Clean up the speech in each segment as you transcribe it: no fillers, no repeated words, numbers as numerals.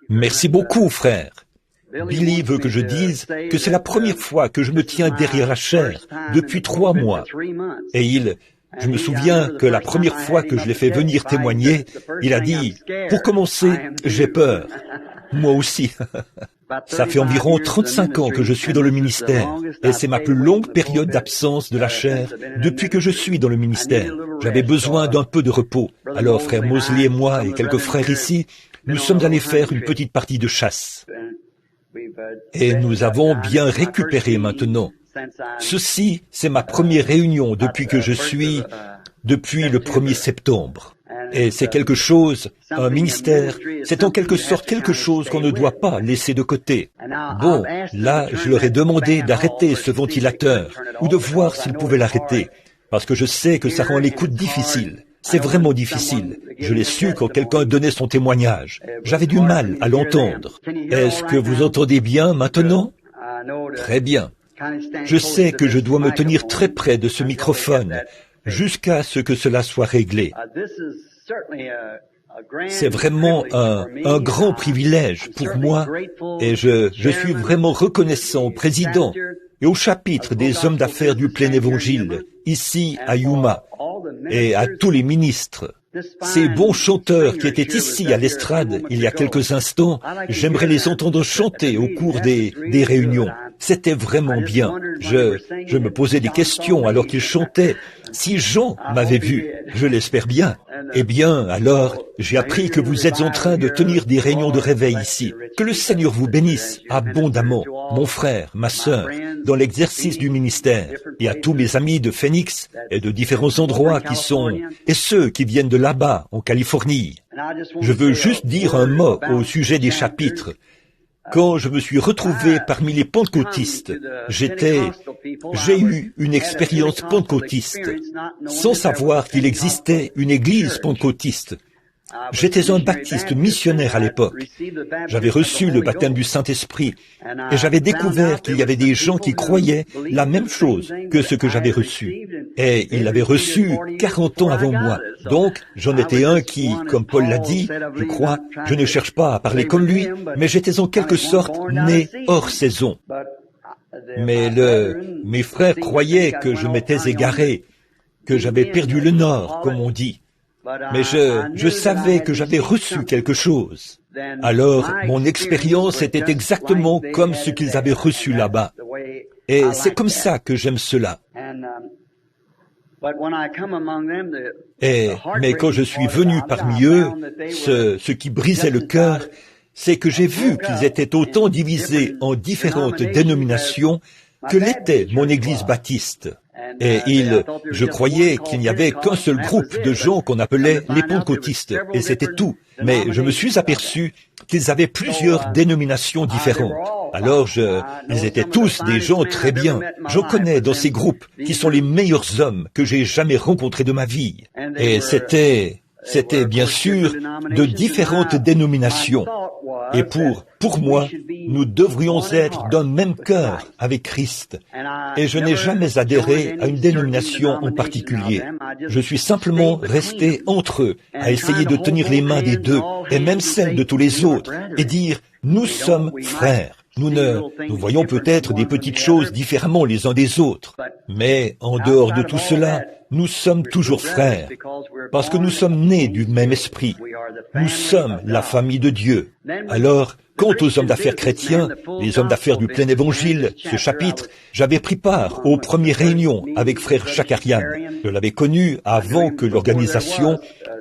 Merci beaucoup, frère. Billy veut que je dise que c'est la première fois que je me tiens derrière la chaire depuis 3 mois. Et je me souviens que la première fois que je l'ai fait venir témoigner, il a dit, « Pour commencer, j'ai peur. » Moi aussi. Ça fait environ 35 ans que je suis dans le ministère, et c'est ma plus longue période d'absence de la chair depuis que je suis dans le ministère. J'avais besoin d'un peu de repos. Alors, frère Mosley et moi et quelques frères ici, nous sommes allés faire une petite partie de chasse. Et nous avons bien récupéré maintenant. Ceci, c'est ma première réunion depuis que je suis, depuis le 1er septembre. Et c'est quelque chose, un ministère, c'est en quelque sorte quelque chose qu'on ne doit pas laisser de côté. Bon, là, je leur ai demandé d'arrêter ce ventilateur, ou de voir s'ils pouvaient l'arrêter, parce que je sais que ça rend l'écoute difficile. C'est vraiment difficile. Je l'ai su quand quelqu'un donnait son témoignage. J'avais du mal à l'entendre. Est-ce que vous entendez bien maintenant? Très bien. Je sais que je dois me tenir très près de ce microphone jusqu'à ce que cela soit réglé. C'est vraiment un grand privilège pour moi et je suis vraiment reconnaissant au président et au chapitre des hommes d'affaires du plein évangile, ici à Yuma, et à tous les ministres. Ces bons chanteurs qui étaient ici à l'estrade il y a quelques instants, j'aimerais les entendre chanter au cours des réunions. C'était vraiment bien. Je me posais des questions alors qu'ils chantaient. Si Jean m'avait vu, je l'espère bien. Eh bien, alors, j'ai appris que vous êtes en train de tenir des réunions de réveil ici. Que le Seigneur vous bénisse abondamment, mon frère, ma sœur, dans l'exercice du ministère, et à tous mes amis de Phoenix et de différents endroits et ceux qui viennent de là-bas, en Californie. Je veux juste dire un mot au sujet des chapitres. Quand je me suis retrouvé parmi les pentecôtistes, j'ai eu une expérience pentecôtiste, sans savoir qu'il existait une église pentecôtiste. J'étais un baptiste missionnaire à l'époque. J'avais reçu le baptême du Saint-Esprit et j'avais découvert qu'il y avait des gens qui croyaient la même chose que ce que j'avais reçu. Et ils l'avaient reçu 40 ans avant moi. Donc, j'en étais un qui, comme Paul l'a dit, je crois, je ne cherche pas à parler comme lui, mais j'étais en quelque sorte né hors saison. Mais mes frères croyaient que je m'étais égaré, que j'avais perdu le nord, comme on dit. Mais je savais que j'avais reçu quelque chose. Alors, mon expérience était exactement comme ce qu'ils avaient reçu là-bas. Et c'est comme ça que j'aime cela. Mais quand je suis venu parmi eux, ce qui brisait le cœur, c'est que j'ai vu qu'ils étaient autant divisés en différentes dénominations que l'était mon église baptiste. Et je croyais qu'il n'y avait qu'un seul groupe de gens qu'on appelait les pentecôtistes, et c'était tout. Mais je me suis aperçu qu'ils avaient plusieurs dénominations différentes. Alors ils étaient tous des gens très bien. Je connais dans ces groupes qui sont les meilleurs hommes que j'ai jamais rencontrés de ma vie. Et c'était bien sûr de différentes dénominations. Et pour moi, nous devrions être d'un même cœur avec Christ. Et je n'ai jamais adhéré à une dénomination en particulier. Je suis simplement resté entre eux, à essayer de tenir les mains des deux, et même celles de tous les autres, et dire, nous sommes frères. Nous voyons peut-être des petites choses différemment les uns des autres. Mais en dehors de tout cela, nous sommes toujours frères, parce que nous sommes nés du même esprit. Nous sommes la famille de Dieu. Alors, quant aux hommes d'affaires chrétiens, les hommes d'affaires du plein évangile, ce chapitre, j'avais pris part aux premières réunions avec frère Chakarian. Je l'avais connu avant que l'organisation,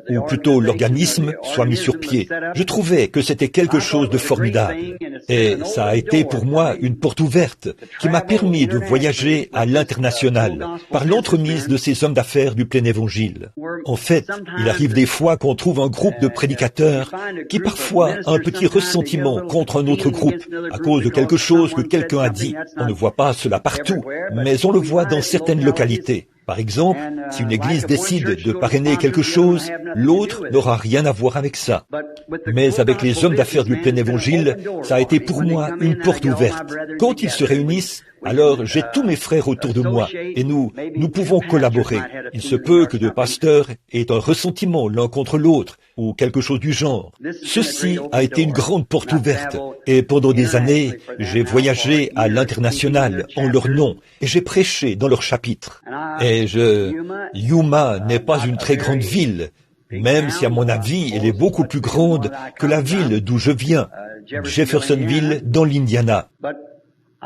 ou plutôt l'organisme, soit mis sur pied. Je trouvais que c'était quelque chose de formidable. Et ça a été pour moi une porte ouverte qui m'a permis de voyager à l'international par l'entremise de ces hommes d'affaires du plein évangile. En fait, il arrive des fois qu'on trouve un groupe de prédicateurs qui parfois a un petit ressentiment contre un autre groupe à cause de quelque chose que quelqu'un a dit. On ne voit pas cela partout, mais on le voit dans certaines localités. Par exemple, si une église décide de parrainer quelque chose, l'autre n'aura rien à voir avec ça. Mais avec les hommes d'affaires du plein évangile, ça a été pour moi une porte ouverte. Quand ils se réunissent, alors j'ai tous mes frères autour de moi et nous pouvons collaborer. Il se peut que deux pasteurs aient un ressentiment l'un contre l'autre, ou quelque chose du genre. Ceci a été une grande porte ouverte, et pendant des années, j'ai voyagé à l'international en leur nom, et j'ai prêché dans leur chapitre. Yuma n'est pas une très grande ville, même si à mon avis, elle est beaucoup plus grande que la ville d'où je viens, Jeffersonville, dans l'Indiana.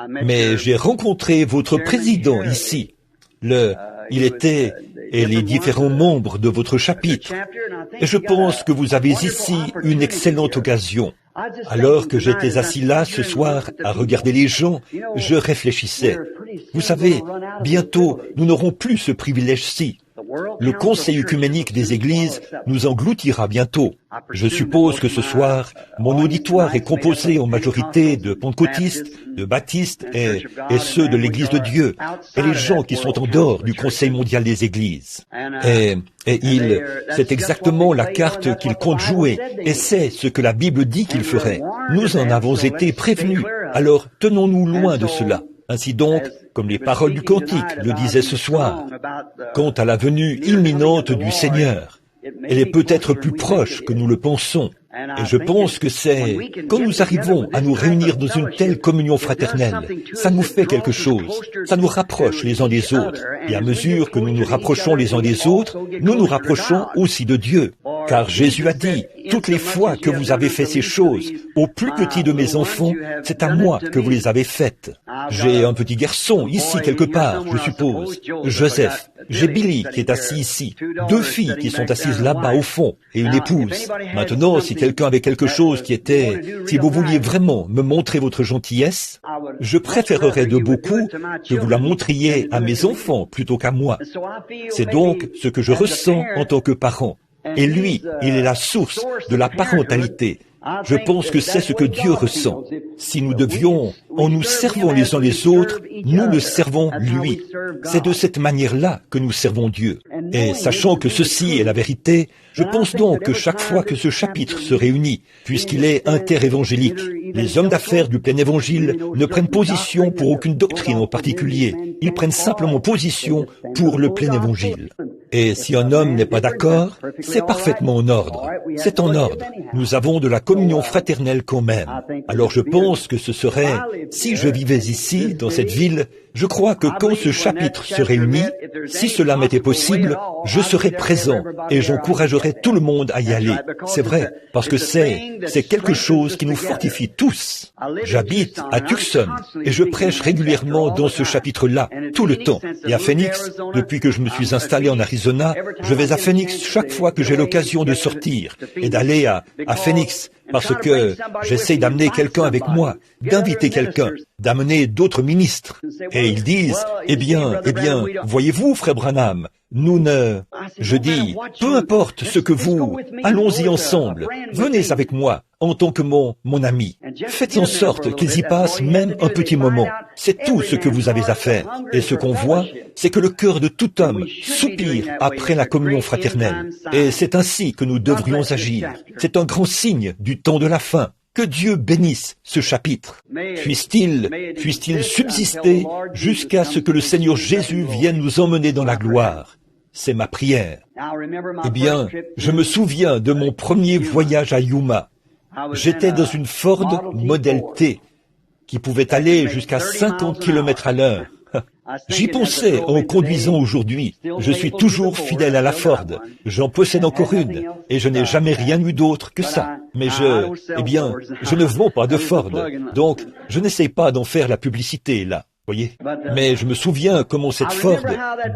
Mais j'ai rencontré votre président ici. Il était, et les différents membres de votre chapitre. Et je pense que vous avez ici une excellente occasion. Alors que j'étais assis là ce soir à regarder les gens, je réfléchissais. Vous savez, bientôt, nous n'aurons plus ce privilège-ci. Le Conseil œcuménique des Églises nous engloutira bientôt. Je suppose que ce soir, mon auditoire est composé en majorité de pentecôtistes, de baptistes et ceux de l'Église de Dieu, et les gens qui sont en dehors du Conseil mondial des Églises. C'est exactement la carte qu'il compte jouer, et c'est ce que la Bible dit qu'il ferait. Nous en avons été prévenus, alors tenons-nous loin de cela. Ainsi donc, comme les paroles du cantique le disaient ce soir, quant à la venue imminente du Seigneur, elle est peut-être plus proche que nous le pensons. Et je pense que c'est quand nous arrivons à nous réunir dans une telle communion fraternelle, ça nous fait quelque chose, ça nous rapproche les uns des autres. Et à mesure que nous nous rapprochons les uns des autres, nous nous rapprochons aussi de Dieu. Car Jésus a dit, toutes les fois que vous avez fait ces choses, au plus petit de mes enfants, c'est à moi que vous les avez faites. J'ai un petit garçon ici quelque part, je suppose, Joseph. J'ai Billy qui est assis ici, 2 filles qui sont assises là-bas au fond, et une épouse. Maintenant, si quelqu'un avait quelque chose qui était, si vous vouliez vraiment me montrer votre gentillesse, je préférerais de beaucoup que vous la montriez à mes enfants plutôt qu'à moi. C'est donc ce que je ressens en tant que parent. Et lui, il est la source de la parentalité. Je pense que c'est ce que Dieu ressent. Si nous devions, en nous servant les uns les autres, nous le servons lui. C'est de cette manière-là que nous servons Dieu. Et sachant que ceci est la vérité, je pense donc que chaque fois que ce chapitre se réunit, puisqu'il est interévangélique, les hommes d'affaires du plein évangile ne prennent position pour aucune doctrine en particulier. Ils prennent simplement position pour le plein évangile. Et si un homme n'est pas d'accord, c'est parfaitement en ordre. C'est en ordre. Nous avons de la communion fraternelle quand même. Alors je pense que ce serait, si je vivais ici, dans cette ville, je crois que quand ce chapitre se réunit, si cela m'était possible, je serais présent et j'encouragerais tout le monde à y aller. C'est vrai, parce que c'est quelque chose qui nous fortifie tous. J'habite à Tucson et je prêche régulièrement dans ce chapitre-là, tout le temps. Et à Phoenix, depuis que je me suis installé en Arizona, je vais à Phoenix chaque fois que j'ai l'occasion de sortir et d'aller à Phoenix, parce que j'essaie d'amener quelqu'un avec moi, d'inviter quelqu'un, d'amener d'autres ministres. Et ils disent, eh bien, voyez-vous, frère Branham, je dis, peu importe ce que vous, allons-y ensemble, venez avec moi, en tant que mon ami. Faites en sorte qu'ils y passent même un petit moment. C'est tout ce que vous avez à faire. Et ce qu'on voit, c'est que le cœur de tout homme soupire après la communion fraternelle. Et c'est ainsi que nous devrions agir. C'est un grand signe du temps de la fin. Que Dieu bénisse ce chapitre. Puisse-t-il subsister jusqu'à ce que le Seigneur Jésus vienne nous emmener dans la gloire. C'est ma prière. Eh bien, je me souviens de mon premier voyage à Yuma. J'étais dans une Ford Model T qui pouvait aller jusqu'à 50 km à l'heure. J'y pensais en conduisant aujourd'hui. Je suis toujours fidèle à la Ford. J'en possède encore une et je n'ai jamais rien eu d'autre que ça. Mais je ne vends pas de Ford. Donc, je n'essaye pas d'en faire la publicité, là. Voyez. Mais je me souviens comment cette Ford,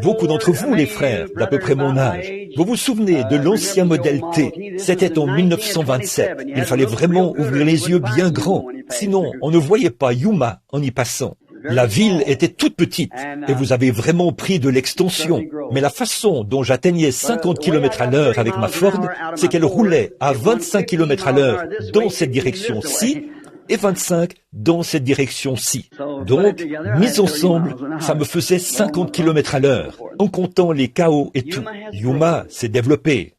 beaucoup d'entre vous, les frères, d'à peu près mon âge, vous vous souvenez de l'ancien modèle T. C'était en 1927. Il fallait vraiment ouvrir les yeux bien grands. Sinon, on ne voyait pas Yuma en y passant. La ville était toute petite et vous avez vraiment pris de l'extension. Mais la façon dont j'atteignais 50 km à l'heure avec ma Ford, c'est qu'elle roulait à 25 km à l'heure dans cette direction-ci et 25 dans cette direction-ci. Donc, mis ensemble, ça me faisait 50 km à l'heure, en comptant les chaos et tout. Yuma s'est développé.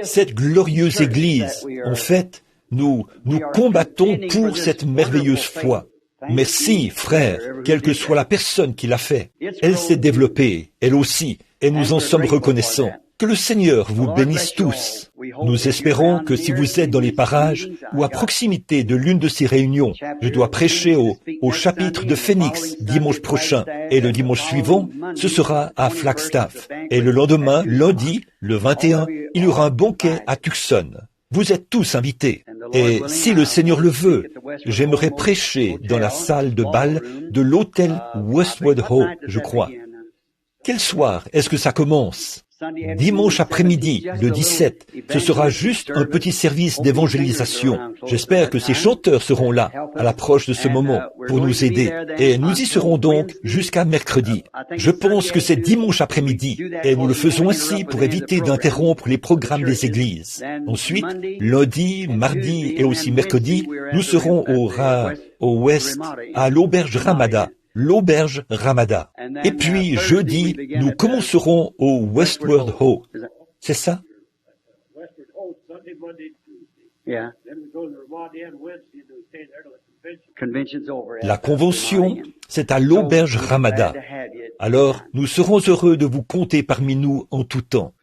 Cette glorieuse église, en fait, nous combattons pour cette merveilleuse foi. Merci, frère, quelle que soit la personne qui l'a fait. Elle s'est développée, elle aussi, et nous en sommes reconnaissants. Que le Seigneur vous bénisse tous. Nous espérons que si vous êtes dans les parages ou à proximité de l'une de ces réunions, je dois prêcher au chapitre de Phoenix dimanche prochain et le dimanche suivant, ce sera à Flagstaff. Et le lendemain, lundi, le 21, il y aura un banquet à Tucson. Vous êtes tous invités. Et si le Seigneur le veut, j'aimerais prêcher dans la salle de bal de l'hôtel Westwood Hall, je crois. Quel soir est-ce que ça commence? Dimanche après-midi, le 17, ce sera juste un petit service d'évangélisation. J'espère que ces chanteurs seront là, à l'approche de ce moment, pour nous aider. Et nous y serons donc jusqu'à mercredi. Je pense que c'est dimanche après-midi, et nous le faisons ainsi pour éviter d'interrompre les programmes des églises. Ensuite, lundi, mardi et aussi mercredi, nous serons au West, à l'auberge Ramada. L'auberge Ramada. Et puis, jeudi, nous commencerons au Westward Ho. C'est ça? La convention, c'est à l'auberge Ramada. Alors, nous serons heureux de vous compter parmi nous en tout temps.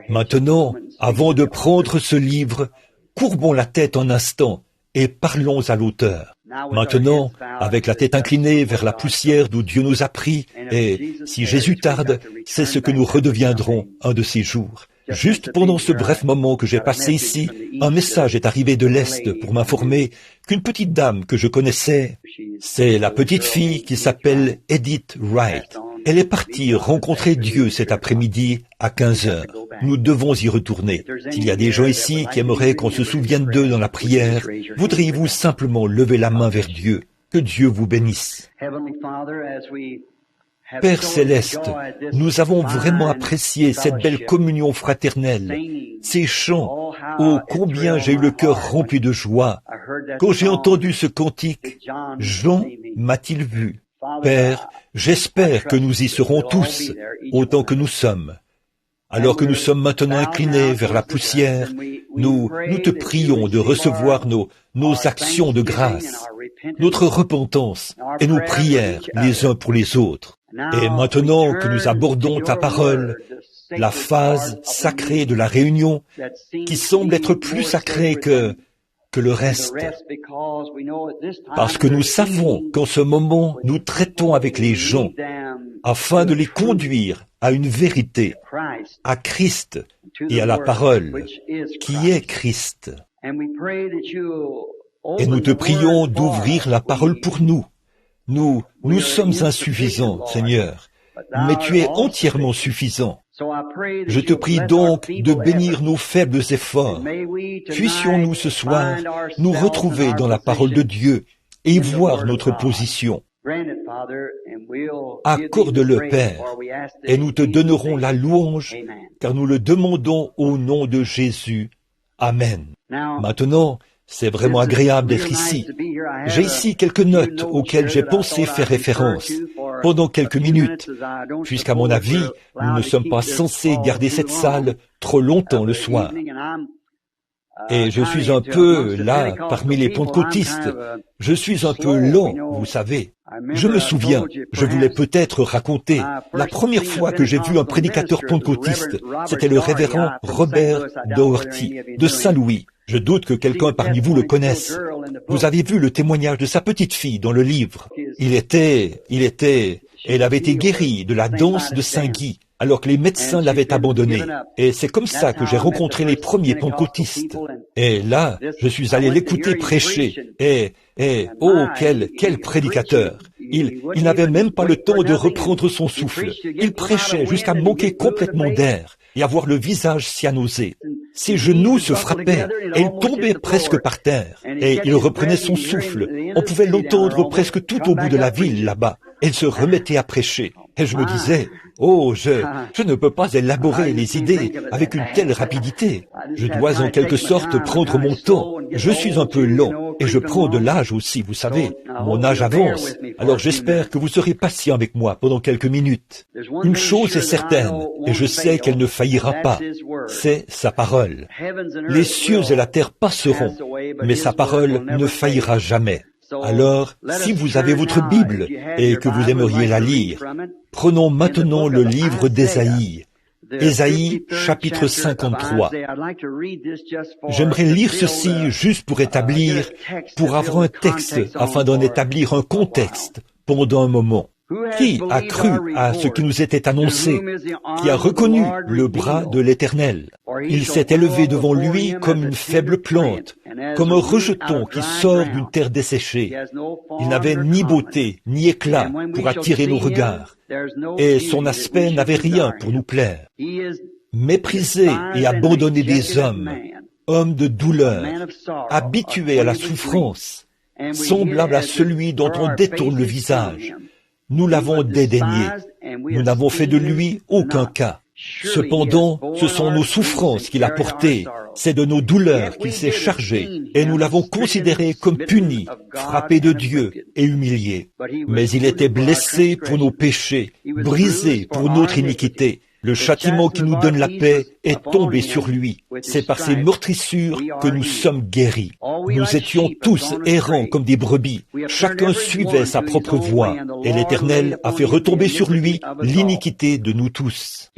Maintenant, avant de prendre ce livre, courbons la tête un instant et parlons à l'auteur. Maintenant, avec la tête inclinée vers la poussière d'où Dieu nous a pris, et si Jésus tarde, c'est ce que nous redeviendrons un de ces jours. Juste pendant ce bref moment que j'ai passé ici, un message est arrivé de l'Est pour m'informer qu'une petite dame que je connaissais, c'est la petite fille qui s'appelle Edith Wright. Elle est partie rencontrer Dieu cet après-midi à 15 heures. Nous devons y retourner. S'il y a des gens ici qui aimeraient qu'on se souvienne d'eux dans la prière, voudriez-vous simplement lever la main vers Dieu? Que Dieu vous bénisse. Père Céleste, nous avons vraiment apprécié cette belle communion fraternelle, ces chants. Oh, combien j'ai eu le cœur rempli de joie. Quand j'ai entendu ce cantique, Jean m'a-t-il vu? Père, j'espère que nous y serons tous, autant que nous sommes. Alors que nous sommes maintenant inclinés vers la poussière, nous te prions de recevoir nos actions de grâce, notre repentance et nos prières les uns pour les autres. Et maintenant que nous abordons ta parole, la phase sacrée de la réunion, qui semble être plus sacrée que le reste, parce que nous savons qu'en ce moment, nous traitons avec les gens afin de les conduire à une vérité, à Christ et à la parole, qui est Christ. Et nous te prions d'ouvrir la parole pour nous. Nous sommes insuffisants, Seigneur, mais tu es entièrement suffisant. Je te prie donc de bénir nos faibles efforts. Puissions-nous ce soir nous retrouver dans la parole de Dieu et voir notre position. Accorde-le, Père, et nous te donnerons la louange, car nous le demandons au nom de Jésus. Amen. Maintenant, c'est vraiment agréable d'être ici. J'ai ici quelques notes auxquelles j'ai pensé faire référence pendant quelques minutes, puisqu'à mon avis, nous ne sommes pas censés garder cette salle trop longtemps le soir. Et je suis un peu là, parmi les pentecôtistes. Je suis un peu lent, vous savez. Je me souviens, je voulais peut-être raconter, la première fois que j'ai vu un prédicateur pentecôtiste, c'était le révérend Robert Doherty, de Saint-Louis. Je doute que quelqu'un parmi vous le connaisse. Vous avez vu le témoignage de sa petite fille dans le livre. Elle avait été guérie de la danse de Saint-Guy, alors que les médecins l'avaient abandonnée. Et c'est comme ça que j'ai rencontré les premiers pentecôtistes. Et là, je suis allé l'écouter prêcher. Oh, quel prédicateur! Il n'avait même pas le temps de reprendre son souffle. Il prêchait jusqu'à manquer complètement d'air et avoir le visage cyanosé. Ses genoux se frappaient et il tombait presque par terre. Et il reprenait son souffle. On pouvait l'entendre presque tout au bout de la ville là-bas. Et il se remettait à prêcher. Et je me disais, oh, je ne peux pas élaborer les idées avec une telle rapidité. Je dois en quelque sorte prendre mon temps. Je suis un peu lent et je prends de l'âge aussi, vous savez. Mon âge avance. Alors j'espère que vous serez patient avec moi pendant quelques minutes. Une chose est certaine, et je sais qu'elle ne faillira pas, c'est sa parole. Les cieux et la terre passeront, mais sa parole ne faillira jamais. Alors, si vous avez votre Bible et que vous aimeriez la lire, prenons maintenant le livre d'Ésaïe. Ésaïe, chapitre 53. J'aimerais lire ceci juste pour établir, pour avoir un texte, afin d'en établir un contexte pendant un moment. Qui a cru à ce qui nous était annoncé? Qui a reconnu le bras de l'Éternel? Il s'est élevé devant lui comme une faible plante, comme un rejeton qui sort d'une terre desséchée. Il n'avait ni beauté, ni éclat pour attirer nos regards, et son aspect n'avait rien pour nous plaire. Méprisé et abandonné des hommes, homme de douleur, habitué à la souffrance, semblable à celui dont on détourne le visage. Nous l'avons dédaigné. Nous n'avons fait de lui aucun cas. Cependant, ce sont nos souffrances qu'il a portées, c'est de nos douleurs qu'il s'est chargé, et nous l'avons considéré comme puni, frappé de Dieu et humilié. Mais il était blessé pour nos péchés, brisé pour notre iniquité. Le châtiment qui nous donne la paix est tombé sur lui. C'est par ses meurtrissures que nous sommes guéris. Nous étions tous errants comme des brebis. Chacun suivait sa propre voie. Et l'Éternel a fait retomber sur lui l'iniquité de nous tous.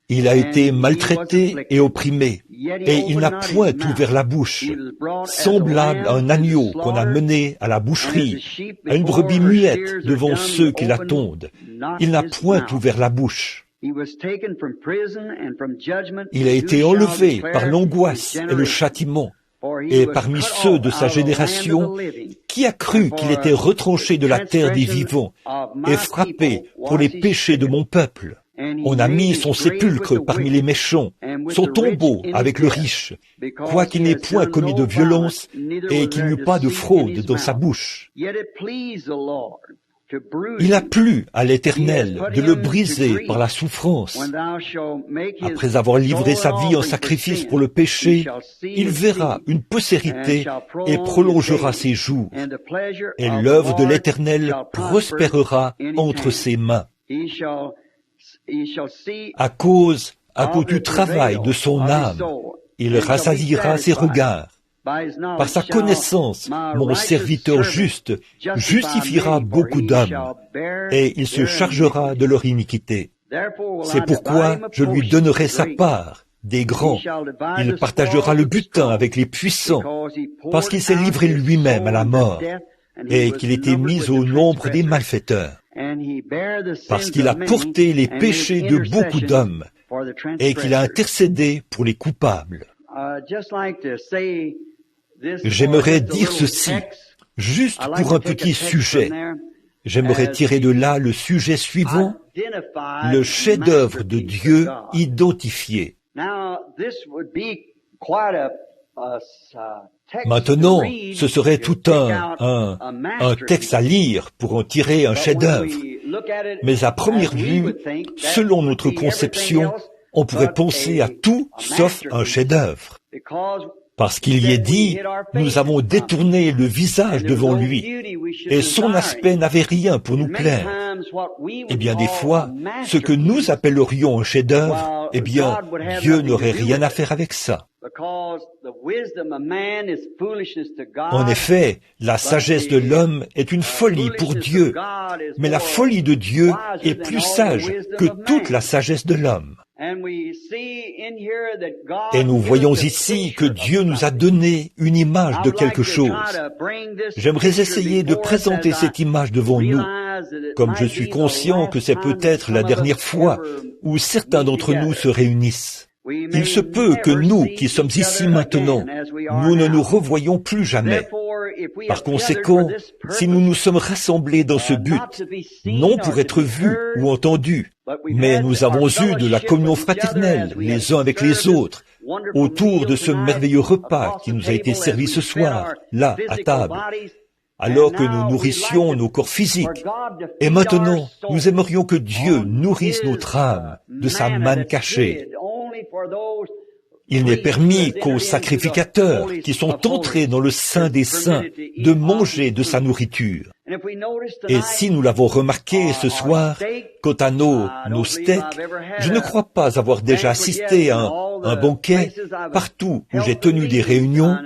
Il a été maltraité et opprimé, et il n'a point ouvert la bouche, semblable à un agneau qu'on a mené à la boucherie, à une brebis muette devant ceux qui l'attendent. Il n'a point ouvert la bouche. Il a été enlevé par l'angoisse et le châtiment, et parmi ceux de sa génération, qui a cru qu'il était retranché de la terre des vivants et frappé pour les péchés de mon peuple? On a mis son sépulcre parmi les méchants, son tombeau avec le riche, quoiqu'il n'ait point commis de violence et qu'il n'y eût pas de fraude dans sa bouche. Il a plu à l'Éternel de le briser par la souffrance. Après avoir livré sa vie en sacrifice pour le péché, il verra une postérité et prolongera ses jours, et l'œuvre de l'Éternel prospérera entre ses mains. À cause du travail de son âme, il rassasiera ses regards. Par sa connaissance, mon serviteur juste justifiera beaucoup d'hommes, et il se chargera de leur iniquité. C'est pourquoi je lui donnerai sa part des grands. Il partagera le butin avec les puissants, parce qu'il s'est livré lui-même à la mort, et qu'il était mis au nombre des malfaiteurs. Parce qu'il a porté les péchés de beaucoup d'hommes, et qu'il a intercédé pour les coupables. J'aimerais dire ceci, juste pour un petit sujet. J'aimerais tirer de là le sujet suivant, le chef-d'œuvre de Dieu identifié. Maintenant, ce serait tout un texte à lire pour en tirer un chef-d'œuvre. Mais à première vue, selon notre conception, on pourrait penser à tout sauf un chef-d'œuvre. Parce qu'il y est dit, nous avons détourné le visage devant lui, et son aspect n'avait rien pour nous plaire. Eh bien, des fois, ce que nous appellerions un chef-d'œuvre, eh bien, Dieu n'aurait rien à faire avec ça. En effet, la sagesse de l'homme est une folie pour Dieu, mais la folie de Dieu est plus sage que toute la sagesse de l'homme. Et nous voyons ici que Dieu nous a donné une image de quelque chose. J'aimerais essayer de présenter cette image devant nous, comme je suis conscient que c'est peut-être la dernière fois où certains d'entre nous se réunissent. Il se peut que nous, qui sommes ici maintenant, nous ne nous revoyons plus jamais. Par conséquent, si nous nous sommes rassemblés dans ce but, non pour être vus ou entendus, mais nous avons eu de la communion fraternelle les uns avec les autres, autour de ce merveilleux repas qui nous a été servi ce soir, là, à table, alors que nous nourrissions nos corps physiques. Et maintenant, nous aimerions que Dieu nourrisse notre âme de sa manne cachée. Il n'est permis qu'aux sacrificateurs qui sont entrés dans le sein des saints de manger de sa nourriture. Et si nous l'avons remarqué ce soir, quant à nos steaks, je ne crois pas avoir déjà assisté à un banquet partout où j'ai tenu des réunions,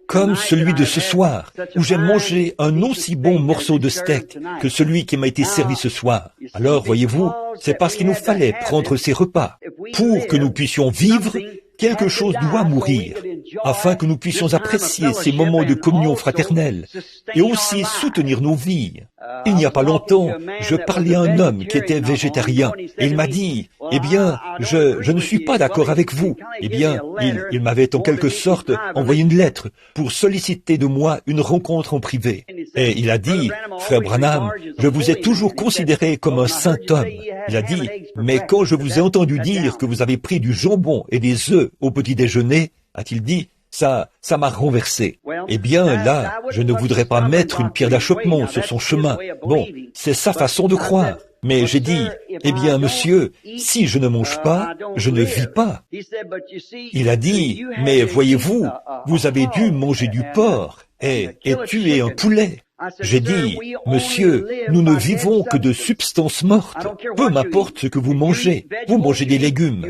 comme celui de ce soir, où j'ai mangé un aussi bon morceau de steak que celui qui m'a été servi ce soir. Alors, voyez-vous, c'est parce qu'il nous fallait prendre ces repas. Pour que nous puissions vivre, quelque chose doit mourir, afin que nous puissions apprécier ces moments de communion fraternelle et aussi soutenir nos vies. Il n'y a pas longtemps, je parlais à un homme qui était végétarien et il m'a dit, « Eh bien, je ne suis pas d'accord avec vous. » Eh bien, il m'avait en quelque sorte envoyé une lettre pour solliciter de moi une rencontre en privé. Et il a dit, « Frère Branham, je vous ai toujours considéré comme un saint homme. » Il a dit, « Mais quand je vous ai entendu dire que vous avez pris du jambon et des œufs au petit déjeuner, a-t-il dit, ça m'a renversé. Eh bien, là, je ne voudrais pas mettre une pierre d'achoppement sur son chemin. Bon, c'est sa façon de croire. Mais j'ai dit, eh bien, monsieur, si je ne mange pas, je ne vis pas. Il a dit, mais voyez-vous, vous avez dû manger du porc et tuer un poulet. J'ai dit, monsieur, nous ne vivons que de substances mortes. Peu m'importe ce que vous mangez. Vous mangez des légumes.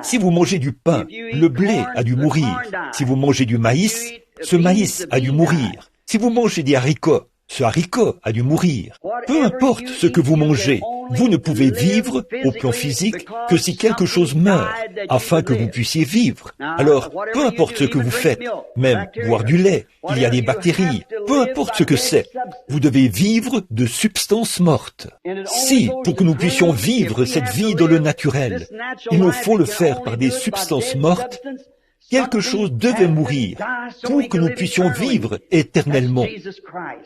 Si vous mangez du pain, le blé a dû mourir. Si vous mangez du maïs, ce maïs a dû mourir. Si vous mangez des haricots, ce haricot a dû mourir. Peu importe ce que vous mangez, vous ne pouvez vivre au plan physique que si quelque chose meurt, afin que vous puissiez vivre. Alors, peu importe ce que vous faites, même boire du lait, il y a des bactéries, peu importe ce que c'est, vous devez vivre de substances mortes. Si, pour que nous puissions vivre cette vie dans le naturel, il nous faut le faire par des substances mortes, quelque chose devait mourir pour que nous puissions vivre éternellement.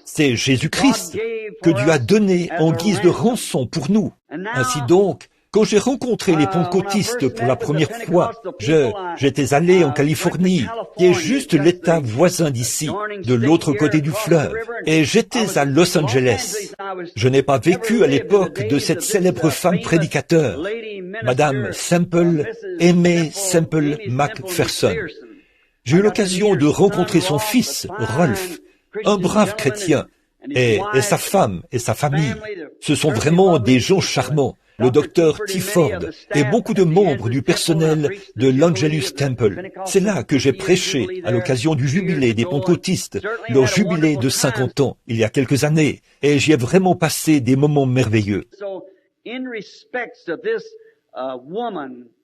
C'est Jésus-Christ que Dieu a donné en guise de rançon pour nous. Ainsi donc, quand j'ai rencontré les pentecôtistes pour la première fois, j'étais allé en Californie, qui est juste l'État voisin d'ici, de l'autre côté du fleuve, et j'étais à Los Angeles. Je n'ai pas vécu à l'époque de cette célèbre femme prédicateur, Madame Aimée Semple McPherson. J'ai eu l'occasion de rencontrer son fils, Rolf, un brave chrétien, et sa femme et sa famille. Ce sont vraiment des gens charmants. Le docteur T. Ford et beaucoup de membres du personnel de l'Angelus Temple. C'est là que j'ai prêché à l'occasion du jubilé des pentecôtistes, leur jubilé de 50 ans, il y a quelques années, et j'y ai vraiment passé des moments merveilleux.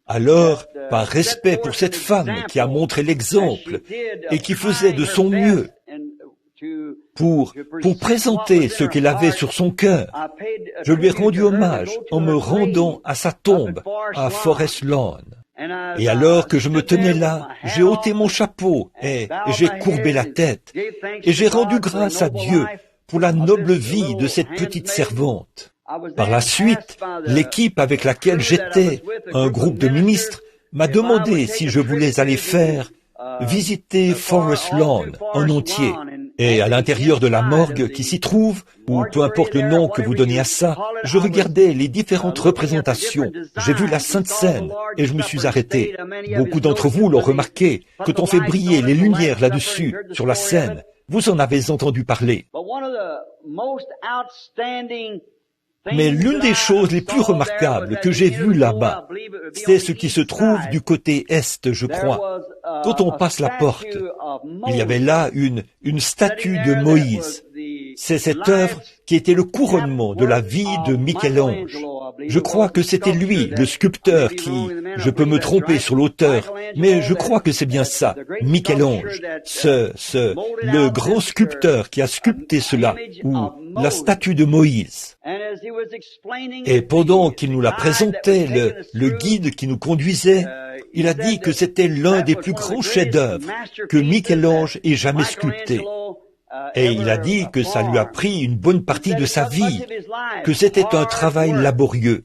Alors, par respect pour cette femme qui a montré l'exemple et qui faisait de son mieux pour présenter ce qu'elle avait sur son cœur, je lui ai rendu hommage en me rendant à sa tombe à Forest Lawn. Et alors que je me tenais là, j'ai ôté mon chapeau et j'ai courbé la tête et j'ai rendu grâce à Dieu pour la noble vie de cette petite servante. Par la suite, l'équipe avec laquelle j'étais, un groupe de ministres, m'a demandé si je voulais aller visiter Forest Lawn en entier. Et à l'intérieur de la morgue qui s'y trouve, ou peu importe le nom que vous donnez à ça, je regardais les différentes représentations. J'ai vu la Sainte Seine et je me suis arrêté. Beaucoup d'entre vous l'ont remarqué, quand on fait briller les lumières là-dessus, sur la scène. Vous en avez entendu parler. Mais l'une des choses les plus remarquables que j'ai vues là-bas, c'est ce qui se trouve du côté est, je crois. Quand on passe la porte, il y avait là une statue de Moïse. C'est cette œuvre qui était le couronnement de la vie de Michel-Ange. Je crois que c'était lui, le sculpteur, je peux me tromper sur l'auteur, mais je crois que c'est bien ça, Michel-Ange, le grand sculpteur qui a sculpté cela, ou la statue de Moïse. Et pendant qu'il nous la présentait, le guide qui nous conduisait, il a dit que c'était l'un des plus grands chefs-d'œuvre que Michel-Ange ait jamais sculpté. Et il a dit que ça lui a pris une bonne partie de sa vie, que c'était un travail laborieux.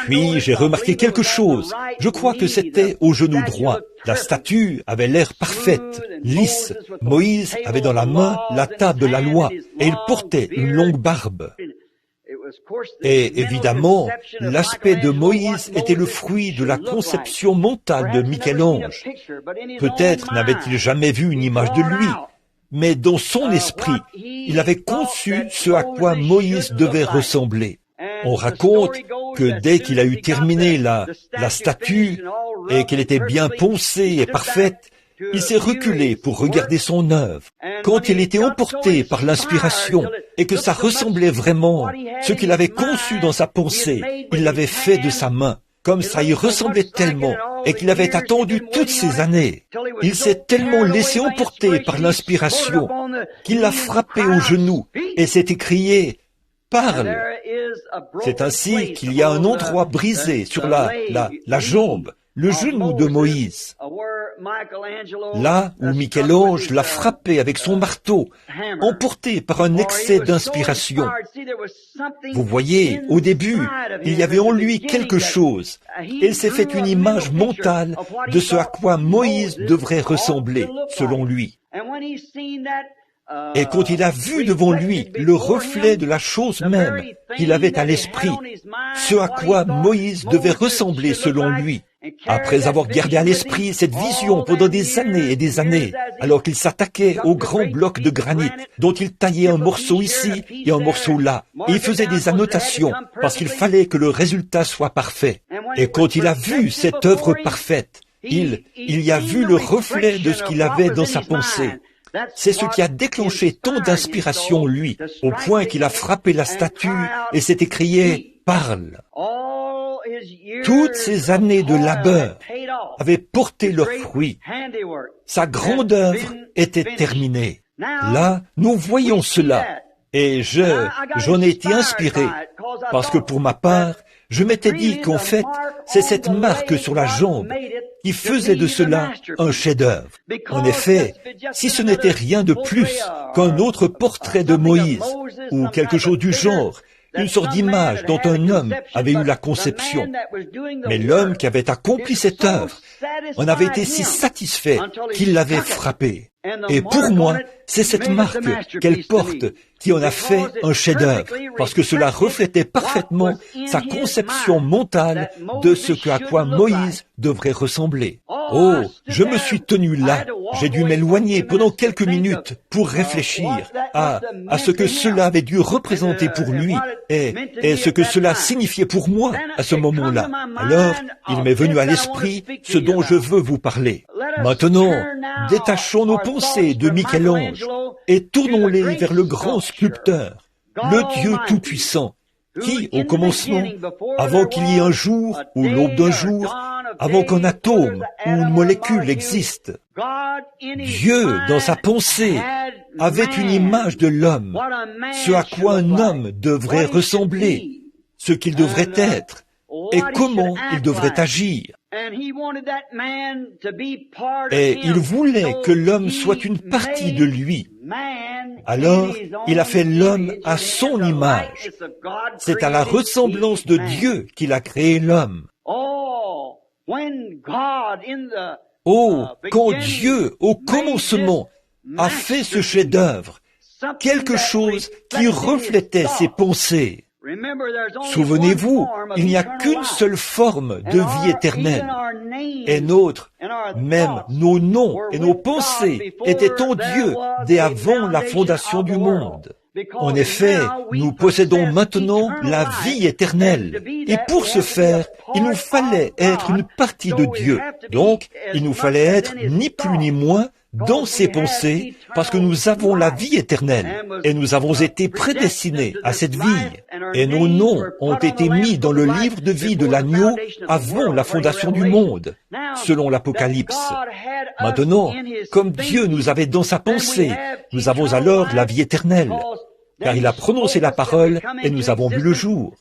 Puis j'ai remarqué quelque chose. Je crois que c'était au genou droit. La statue avait l'air parfaite, lisse. Moïse avait dans la main la table de la loi et il portait une longue barbe. Et évidemment, l'aspect de Moïse était le fruit de la conception mentale de Michel-Ange. Peut-être n'avait-il jamais vu une image de lui, mais dans son esprit, il avait conçu ce à quoi Moïse devait ressembler. On raconte que dès qu'il a eu terminé la statue et qu'elle était bien poncée et parfaite, il s'est reculé pour regarder son œuvre. Quand il était emporté par l'inspiration et que ça ressemblait vraiment ce qu'il avait conçu dans sa pensée, il l'avait fait de sa main, comme ça y ressemblait tellement et qu'il avait attendu toutes ces années. Il s'est tellement laissé emporter par l'inspiration qu'il l'a frappé au genou et s'est écrié « Parle ». C'est ainsi qu'il y a un endroit brisé sur la jambe, le genou de Moïse, là où Michel-Ange l'a frappé avec son marteau, emporté par un excès d'inspiration. Vous voyez, au début, il y avait en lui quelque chose, et il s'est fait une image mentale de ce à quoi Moïse devrait ressembler, selon lui. Et quand il a vu devant lui le reflet de la chose même qu'il avait à l'esprit, ce à quoi Moïse devait ressembler selon lui, après avoir gardé à l'esprit cette vision pendant des années et des années, alors qu'il s'attaquait aux grands blocs de granit, dont il taillait un morceau ici et un morceau là, et il faisait des annotations, parce qu'il fallait que le résultat soit parfait. Et quand il a vu cette œuvre parfaite, il y a vu le reflet de ce qu'il avait dans sa pensée. C'est ce qui a déclenché tant d'inspiration en lui, au point qu'il a frappé la statue et s'est écrié « Parle ». Toutes ces années de labeur avaient porté leurs fruits. Sa grande œuvre était terminée. Là, nous voyons cela. Et j'en ai été inspiré, parce que pour ma part, je m'étais dit qu'en fait, c'est cette marque sur la jambe qui faisait de cela un chef-d'œuvre. En effet, si ce n'était rien de plus qu'un autre portrait de Moïse, ou quelque chose du genre, une sorte d'image dont un homme avait eu la conception. Mais l'homme qui avait accompli cette œuvre en avait été si satisfait qu'il l'avait frappé. Et pour moi, c'est cette marque qu'elle porte qui en a fait un chef-d'œuvre, parce que cela reflétait parfaitement sa conception mentale de ce à quoi Moïse devrait ressembler. Oh, je me suis tenu là, j'ai dû m'éloigner pendant quelques minutes pour réfléchir à ce que cela avait dû représenter pour lui et ce que cela signifiait pour moi à ce moment-là. Alors, il m'est venu à l'esprit ce dont je veux vous parler. Maintenant, détachons nos pensées de Michel-Ange et tournons-les vers le grand sculpteur, le Dieu Tout-Puissant, qui, au commencement, avant qu'il y ait un jour ou l'aube d'un jour, avant qu'un atome ou une molécule existe, Dieu, dans sa pensée, avait une image de l'homme, ce à quoi un homme devrait ressembler, ce qu'il devrait être, et comment il devrait agir. Et il voulait que l'homme soit une partie de lui. Alors, il a fait l'homme à son image. C'est à la ressemblance de Dieu qu'il a créé l'homme. Oh, quand Dieu, au commencement, a fait ce chef-d'œuvre, quelque chose qui reflétait ses pensées. Souvenez-vous, il n'y a qu'une seule forme de vie éternelle. Et même nos noms et nos pensées étaient en Dieu dès avant la fondation du monde. En effet, nous possédons maintenant la vie éternelle. Et pour ce faire, il nous fallait être une partie de Dieu. Donc, il nous fallait être ni plus ni moins dans ses pensées, parce que nous avons la vie éternelle, et nous avons été prédestinés à cette vie, et nos noms ont été mis dans le livre de vie de l'agneau avant la fondation du monde, selon l'Apocalypse. Maintenant, comme Dieu nous avait dans sa pensée, nous avons alors la vie éternelle, car il a prononcé la parole et nous avons vu le jour.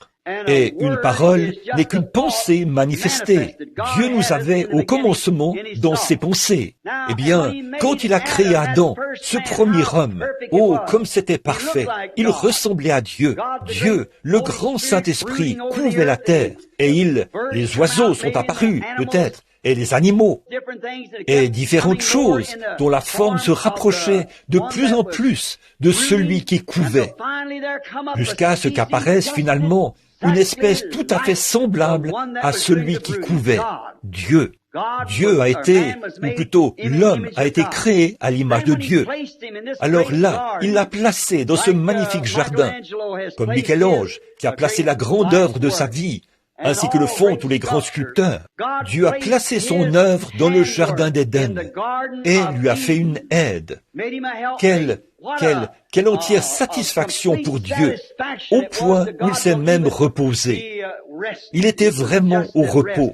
Et une parole n'est qu'une pensée manifestée. Dieu nous avait au commencement dans ses pensées. Eh bien, quand il a créé Adam, ce premier homme, oh, comme c'était parfait, il ressemblait à Dieu. Dieu, le grand Saint-Esprit, couvrait la terre. Et les oiseaux sont apparus, peut-être, et les animaux, et différentes choses dont la forme se rapprochait de plus en plus de celui qui couvait, jusqu'à ce qu'apparaisse finalement une espèce tout à fait semblable à celui qui couvait, Dieu. Dieu a été, ou plutôt l'homme a été créé à l'image de Dieu. Alors là, il l'a placé dans ce magnifique jardin, comme Michel-Ange, qui a placé la grande œuvre de sa vie, ainsi que le font tous les grands sculpteurs. Dieu a placé son œuvre dans le jardin d'Éden et lui a fait une aide. Quelle entière satisfaction pour Dieu, au point où il s'est même reposé. Il était vraiment au repos.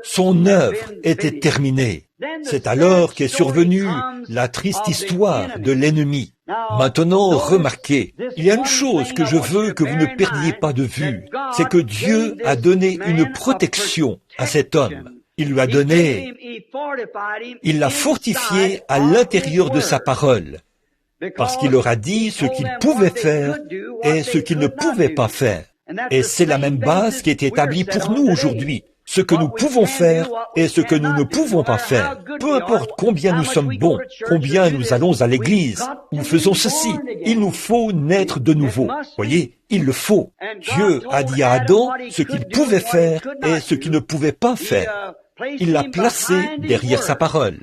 Son œuvre était terminée. C'est alors qu'est survenue la triste histoire de l'ennemi. Maintenant, remarquez, il y a une chose que je veux que vous ne perdiez pas de vue, c'est que Dieu a donné une protection à cet homme. Il lui a donné, il l'a fortifié à l'intérieur de sa parole, parce qu'il leur a dit ce qu'il pouvait faire et ce qu'il ne pouvait pas faire. Et c'est la même base qui est établie pour nous aujourd'hui. Ce que nous pouvons faire et ce que nous ne pouvons pas faire. Peu importe combien nous sommes bons, combien nous allons à l'église, nous faisons ceci. Il nous faut naître de nouveau. Voyez, il le faut. Dieu a dit à Adam ce qu'il pouvait faire et ce qu'il ne pouvait pas faire. Il l'a placé derrière sa parole.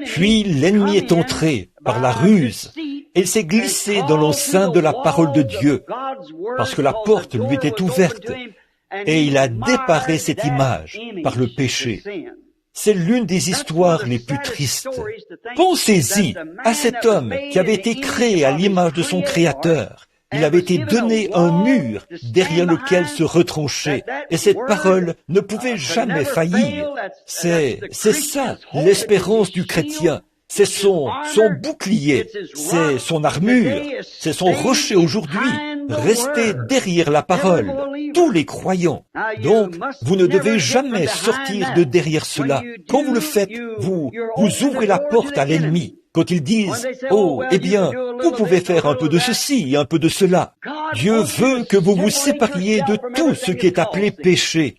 Puis l'ennemi est entré par la ruse et s'est glissé dans l'enceinte de la parole de Dieu, parce que la porte lui était ouverte, et il a déparé cette image par le péché. C'est l'une des histoires les plus tristes. Pensez-y à cet homme qui avait été créé à l'image de son Créateur. Il avait été donné un mur derrière lequel se retrancher, et cette parole ne pouvait jamais faillir. C'est ça, l'espérance du chrétien. C'est son bouclier, c'est son armure, c'est son rocher aujourd'hui. Restez derrière la parole, tous les croyants. Donc, vous ne devez jamais sortir de derrière cela. Quand vous le faites, vous ouvrez la porte à l'ennemi. Quand ils disent, « Oh, eh bien, vous pouvez faire un peu de ceci et un peu de cela. » Dieu veut que vous vous sépariez de tout ce qui est appelé péché,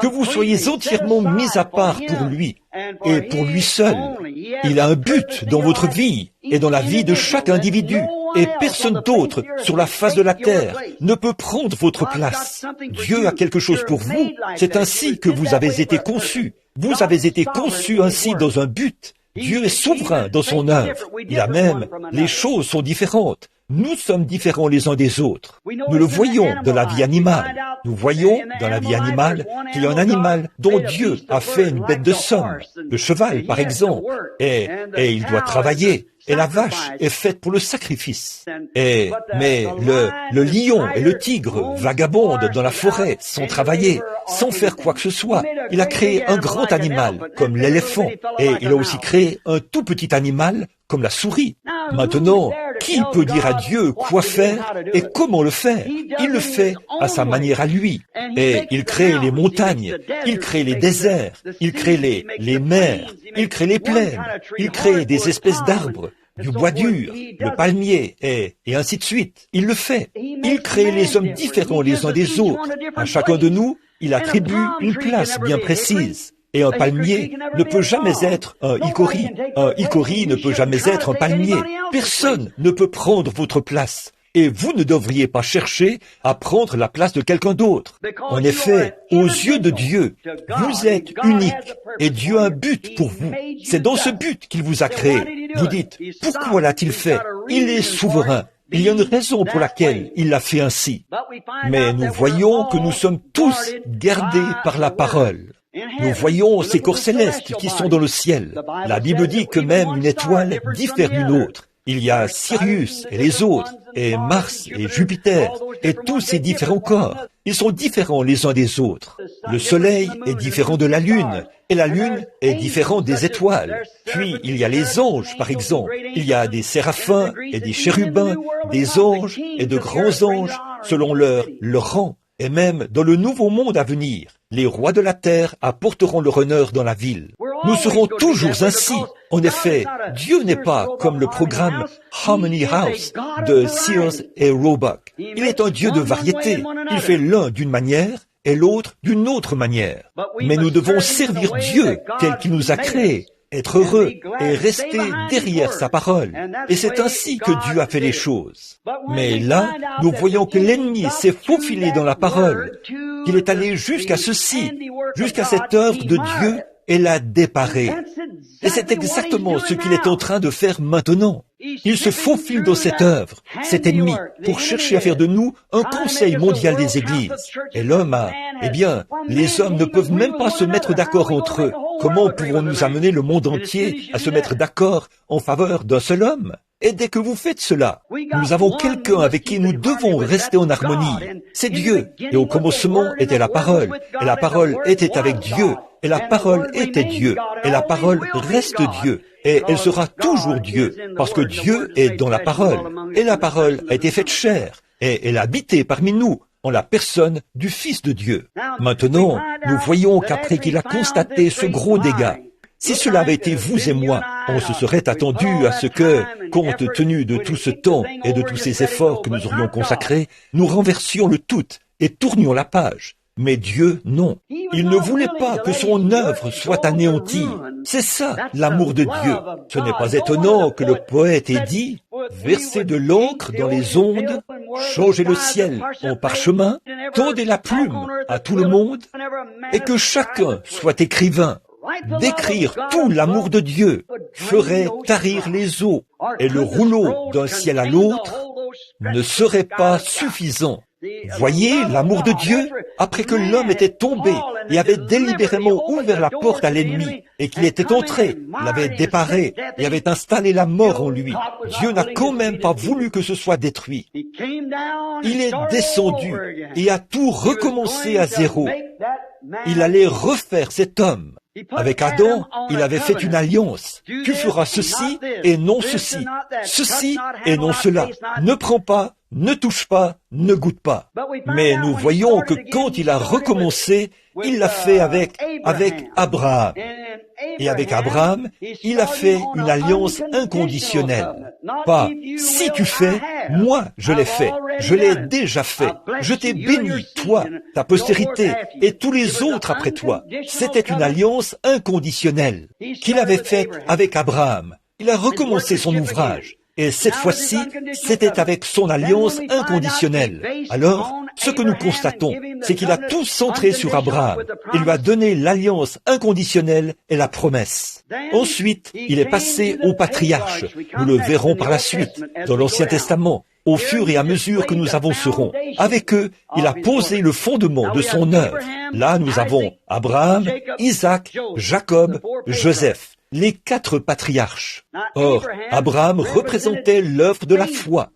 que vous soyez entièrement mis à part pour lui et pour lui seul. Il a un but dans votre vie et dans la vie de chaque individu, et personne d'autre sur la face de la terre ne peut prendre votre place. Dieu a quelque chose pour vous. C'est ainsi que vous avez été conçus. Vous avez été conçus ainsi dans un but. Dieu est souverain dans son œuvre. Il a même, les choses sont différentes. Nous sommes différents les uns des autres. Nous le voyons dans la vie animale. Nous voyons dans la vie animale qu'il y a un animal dont Dieu a fait une bête de somme, le cheval par exemple, et il doit travailler. Et la vache est faite pour le sacrifice. Mais le lion et le tigre vagabondent dans la forêt sans travailler, sans faire quoi que ce soit. Il a créé un grand animal comme l'éléphant, et il a aussi créé un tout petit animal comme la souris. Maintenant, qui peut dire à Dieu quoi faire et comment le faire? Il le fait à sa manière à lui. Et il crée les montagnes, il crée les déserts, il crée les mers, il crée les plaines, il crée des espèces d'arbres, du bois dur, le palmier, et ainsi de suite. Il le fait. Il crée les hommes différents les uns des autres. À chacun de nous, il attribue une place bien précise. Et un palmier ne peut jamais être un hickory. Un hickory ne peut jamais être un palmier. Personne ne peut prendre votre place. Et vous ne devriez pas chercher à prendre la place de quelqu'un d'autre. En effet, aux yeux de Dieu, vous êtes unique et Dieu a un but pour vous. C'est dans ce but qu'il vous a créé. Vous dites, pourquoi l'a-t-il fait? Il est souverain. Il y a une raison pour laquelle il l'a fait ainsi. Mais nous voyons que nous sommes tous gardés par la parole. Nous voyons ces corps célestes qui sont dans le ciel. La Bible dit que même une étoile diffère d'une autre. Il y a Sirius et les autres, et Mars et Jupiter, et tous ces différents corps. Ils sont différents les uns des autres. Le soleil est différent de la lune, et la lune est différente des étoiles. Puis il y a les anges, par exemple. Il y a des séraphins et des chérubins, des anges et de grands anges, selon leur rang. Et même dans le nouveau monde à venir, les rois de la terre apporteront leur honneur dans la ville. Nous serons toujours ainsi. En effet, Dieu n'est pas comme le programme Harmony House de Sears et Roebuck. Il est un Dieu de variété. Il fait l'un d'une manière et l'autre d'une autre manière. Mais nous devons servir Dieu tel qu'il nous a créés, être heureux et rester derrière sa parole. Et c'est ainsi que Dieu a fait les choses. Mais là, nous voyons que l'ennemi s'est faufilé dans la parole, qu'il est allé jusqu'à ceci, jusqu'à cette œuvre de Dieu et l'a déparé. Et c'est exactement ce qu'il est en train de faire maintenant. Il se faufile dans cette œuvre, cet ennemi, pour chercher à faire de nous un conseil mondial des églises. Et l'homme les hommes ne peuvent même pas se mettre d'accord entre eux. Comment pouvons-nous amener le monde entier à se mettre d'accord en faveur d'un seul homme? Et dès que vous faites cela, nous avons quelqu'un avec qui nous devons rester en harmonie. C'est Dieu. Et au commencement était la parole. Et la parole était avec Dieu. Et la parole était Dieu. Et la parole reste Dieu. Et elle sera toujours Dieu. Parce que Dieu est dans la parole. Et la parole a été faite chair. Et elle a habité parmi nous, en la personne du Fils de Dieu. Maintenant, nous voyons qu'après qu'il a constaté ce gros dégât, si cela avait été vous et moi, on se serait attendu à ce que, compte tenu de tout ce temps et de tous ces efforts que nous aurions consacrés, nous renversions le tout et tournions la page. Mais Dieu, non. Il ne voulait pas que son œuvre soit anéantie. C'est ça, l'amour de Dieu. Ce n'est pas étonnant que le poète ait dit « Versez de l'encre dans les ondes, changez le ciel en parchemin, tendez la plume à tout le monde, et que chacun soit écrivain. D'écrire tout l'amour de Dieu ferait tarir les eaux, et le rouleau d'un ciel à l'autre ne serait pas suffisant. » Voyez l'amour de Dieu, après que l'homme était tombé et avait délibérément ouvert la porte à l'ennemi, et qu'il était entré, l'avait déparé et avait installé la mort en lui. Dieu n'a quand même pas voulu que ce soit détruit. Il est descendu et a tout recommencé à zéro. Il allait refaire cet homme. Avec Adam, il avait fait une alliance. Tu feras ceci et non ceci. Ceci et non cela. Ne prends pas, ne touche pas, ne goûte pas. Mais nous voyons que quand il a recommencé, il l'a fait avec Abraham. Et avec Abraham, il a fait une alliance inconditionnelle. Pas « si tu fais, moi je l'ai fait, je l'ai déjà fait, je t'ai béni, toi, ta postérité et tous les autres après toi ». C'était une alliance inconditionnelle qu'il avait faite avec Abraham. Il a recommencé son ouvrage. Et cette fois-ci, c'était avec son alliance inconditionnelle. Alors, ce que nous constatons, c'est qu'il a tout centré sur Abraham. Il lui a donné l'alliance inconditionnelle et la promesse. Ensuite, il est passé aux patriarches. Nous le verrons par la suite, dans l'Ancien Testament, au fur et à mesure que nous avancerons. Avec eux, il a posé le fondement de son œuvre. Là, nous avons Abraham, Isaac, Jacob, Joseph. Les 4 patriarches. Or, Abraham représentait l'œuvre de la foi,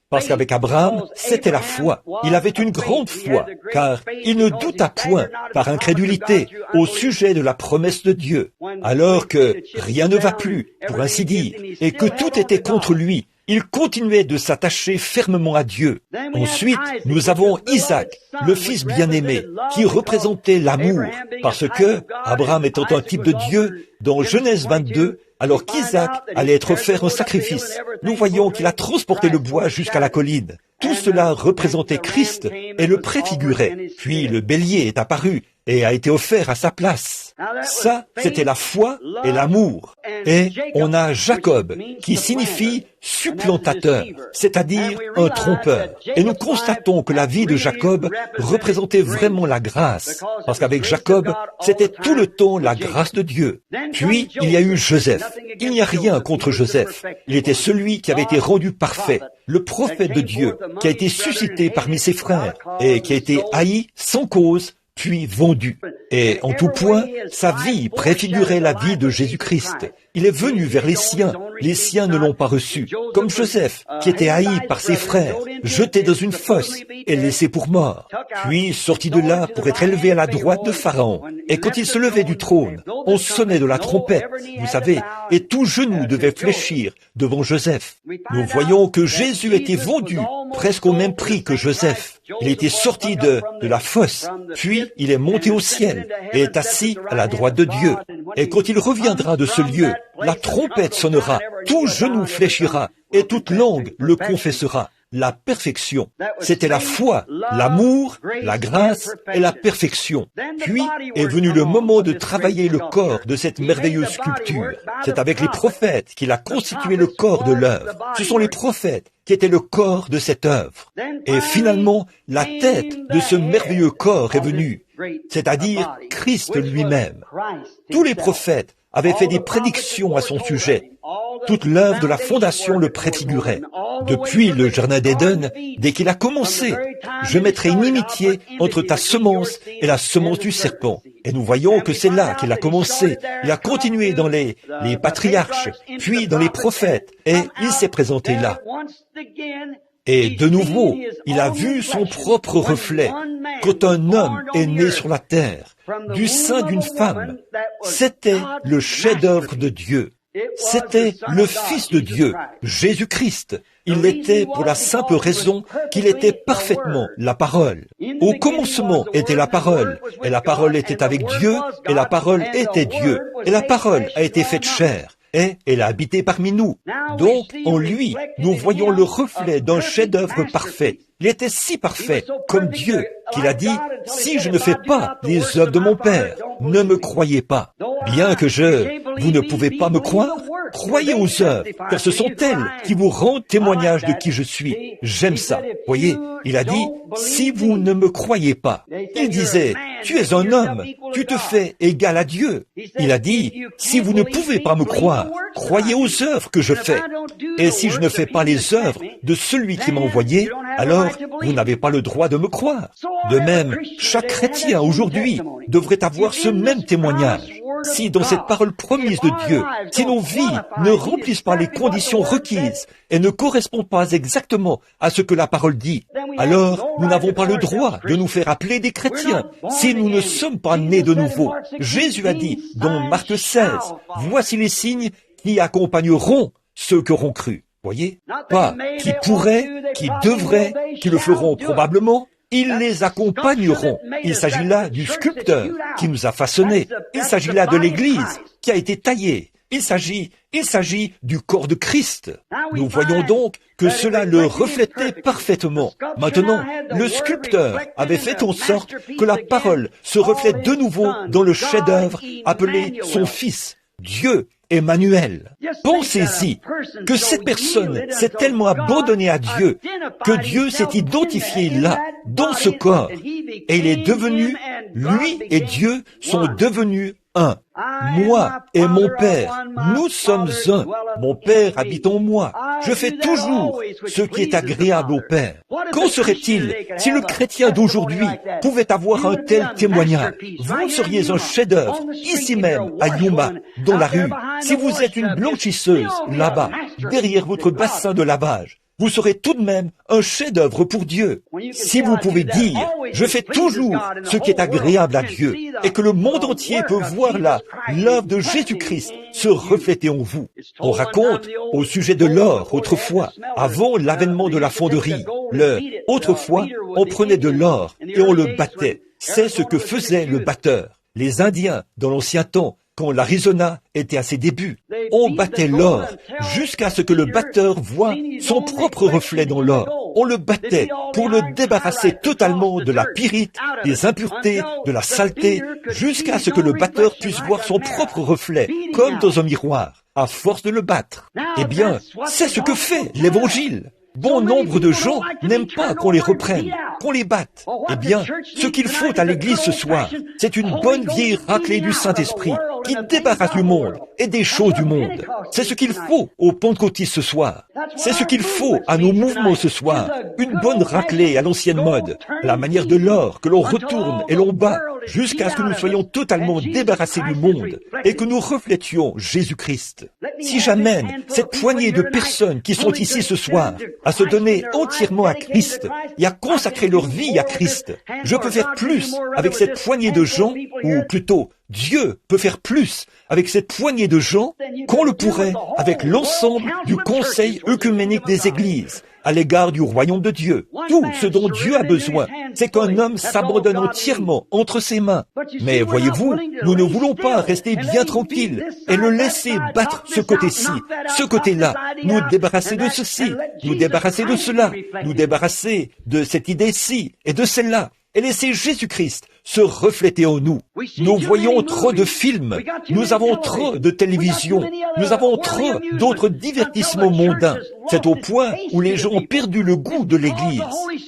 parce qu'avec Abraham, c'était la foi. Il avait une grande foi, car il ne douta point, par incrédulité, au sujet de la promesse de Dieu, alors que rien ne va plus, pour ainsi dire, et que tout était contre lui. Il continuait de s'attacher fermement à Dieu. Ensuite, nous avons Isaac, le fils bien-aimé, qui représentait l'amour, parce que, Abraham étant un type de Dieu, dans Genèse 22, alors qu'Isaac allait être offert en sacrifice, nous voyons qu'il a transporté le bois jusqu'à la colline. Tout cela représentait Christ et le préfigurait. Puis le bélier est apparu et a été offert à sa place. Ça, c'était la foi et l'amour. Et on a Jacob, qui signifie supplantateur, c'est-à-dire un trompeur. Et nous constatons que la vie de Jacob représentait vraiment la grâce, parce qu'avec Jacob, c'était tout le temps la grâce de Dieu. Puis, il y a eu Joseph. Il n'y a rien contre Joseph. Il était celui qui avait été rendu parfait, le prophète de Dieu, qui a été suscité parmi ses frères et qui a été haï sans cause, puis vendu. Et en tout point, sa vie préfigurait la vie de Jésus-Christ. Il est venu vers les siens ne l'ont pas reçu. Comme Joseph, qui était haï par ses frères, jeté dans une fosse et laissé pour mort. Puis sorti de là pour être élevé à la droite de Pharaon. Et quand il se levait du trône, on sonnait de la trompette, vous savez, et tout genou devait fléchir devant Joseph. Nous voyons que Jésus était vendu presque au même prix que Joseph. Il était sorti de la fosse, puis il est monté au ciel et est assis à la droite de Dieu. Et quand il reviendra de ce lieu, la trompette sonnera, tout genou fléchira et toute langue le confessera. La perfection, c'était la foi, l'amour, la grâce et la perfection. Puis est venu le moment de travailler le corps de cette merveilleuse sculpture. C'est avec les prophètes qu'il a constitué le corps de l'œuvre. Ce sont les prophètes qui étaient le corps de cette œuvre. Et finalement, la tête de ce merveilleux corps est venue. c'est-à-dire Christ lui-même. Tous les prophètes avaient fait des prédictions à son sujet. Toute l'œuvre de la fondation le préfigurait. Depuis le Jardin d'Éden, dès qu'il a commencé, je mettrai une inimitié entre ta semence et la semence du serpent. Et nous voyons que c'est là qu'il a commencé. Il a continué dans les patriarches, puis dans les prophètes, et il s'est présenté là. Et de nouveau, il a vu son propre reflet. Quand un homme est né sur la terre, du sein d'une femme, c'était le chef-d'œuvre de Dieu. C'était le Fils de Dieu, Jésus-Christ. Il l'était pour la simple raison qu'il était parfaitement la parole. Au commencement était la parole, et la parole était avec Dieu, et la parole était Dieu, et la parole a été faite chair, et elle a habité parmi nous. Donc, en lui, nous voyons le reflet d'un chef-d'œuvre parfait. Il était si parfait, comme Dieu, qu'il a dit, « Si je ne fais pas les œuvres de mon Père, ne me croyez pas. » Bien que vous ne pouvez pas me croire, croyez aux œuvres, car ce sont elles qui vous rendent témoignage de qui je suis. J'aime ça. Voyez, il a dit, « Si vous ne me croyez pas. » Il disait, « Tu es un homme, tu te fais égal à Dieu. » Il a dit, « Si vous ne pouvez pas me croire, croyez aux œuvres que je fais. Et si je ne fais pas les œuvres de celui qui m'a envoyé, alors vous n'avez pas le droit de me croire. » De même, chaque chrétien aujourd'hui devrait avoir ce même témoignage. Si dans cette parole promise de Dieu, si nos vies ne remplissent pas les conditions requises et ne correspondent pas exactement à ce que la parole dit, alors nous n'avons pas le droit de nous faire appeler des chrétiens si nous ne sommes pas nés de nouveau. Jésus a dit dans Marc 16, « Voici les signes qui accompagneront ceux qui auront cru. » Voyez, pas qui pourraient, qui devraient, qui le feront probablement. Ils les accompagneront. Il s'agit là du sculpteur qui nous a façonnés. Il s'agit là de l'Église qui a été taillée. Il s'agit du corps de Christ. Nous voyons donc que cela le reflétait parfaitement. Maintenant, le sculpteur avait fait en sorte que la parole se reflète de nouveau dans le chef-d'œuvre appelé son Fils, Dieu Emmanuel. Pensez-y que cette personne s'est tellement abandonnée à Dieu que Dieu s'est identifié là, dans ce corps, et il est devenu, lui et Dieu sont devenus un. Moi et mon Père, nous sommes un. Mon Père habite en moi. Je fais toujours ce qui est agréable au Père. Qu'en serait-il si le chrétien d'aujourd'hui pouvait avoir un tel témoignage? Vous seriez un chef-d'œuvre, ici même, à Yuma, dans la rue. Si vous êtes une blanchisseuse, là-bas, derrière votre bassin de lavage, vous serez tout de même un chef-d'œuvre pour Dieu. Si vous pouvez dire, je fais toujours ce qui est agréable à Dieu, et que le monde entier peut voir là l'œuvre de Jésus-Christ se refléter en vous. On raconte au sujet de l'or autrefois, avant l'avènement de la fonderie. Autrefois, on prenait de l'or et on le battait. C'est ce que faisait le batteur. Les Indiens, dans l'ancien temps, quand l'Arizona était à ses débuts, on battait l'or jusqu'à ce que le batteur voie son propre reflet dans l'or. On le battait pour le débarrasser totalement de la pyrite, des impuretés, de la saleté, jusqu'à ce que le batteur puisse voir son propre reflet, comme dans un miroir, à force de le battre. Eh bien, c'est ce que fait l'Évangile. Bon nombre de gens n'aiment pas qu'on les reprenne, qu'on les batte. Eh bien, ce qu'il faut à l'Église ce soir, c'est une bonne vieille raclée du Saint-Esprit qui débarrasse du monde et des choses du monde. C'est ce qu'il faut aux pentecôtistes ce soir. C'est ce qu'il faut à nos mouvements ce soir. Une bonne raclée à l'ancienne mode, la manière de l'or que l'on retourne et l'on bat jusqu'à ce que nous soyons totalement débarrassés du monde et que nous reflétions Jésus-Christ. Si j'amène cette poignée de personnes qui sont ici ce soir à se donner entièrement à Christ et à consacrer leur vie à Christ, je peux faire plus avec cette poignée de gens, ou plutôt Dieu peut faire plus avec cette poignée de gens qu'on le pourrait avec l'ensemble du conseil œcuménique des églises à l'égard du royaume de Dieu. Tout ce dont Dieu a besoin, c'est qu'un homme s'abandonne entièrement entre ses mains. Mais voyez-vous, nous ne voulons pas rester bien tranquilles et le laisser battre ce côté-ci, ce côté-là, nous débarrasser de ceci, nous débarrasser de cela, nous débarrasser de cette idée-ci et de celle-là, et laisser Jésus-Christ se refléter en nous. Nous voyons trop de films, nous avons trop de télévision, nous avons trop d'autres divertissements mondains. C'est au point où les gens ont perdu le goût de l'Église.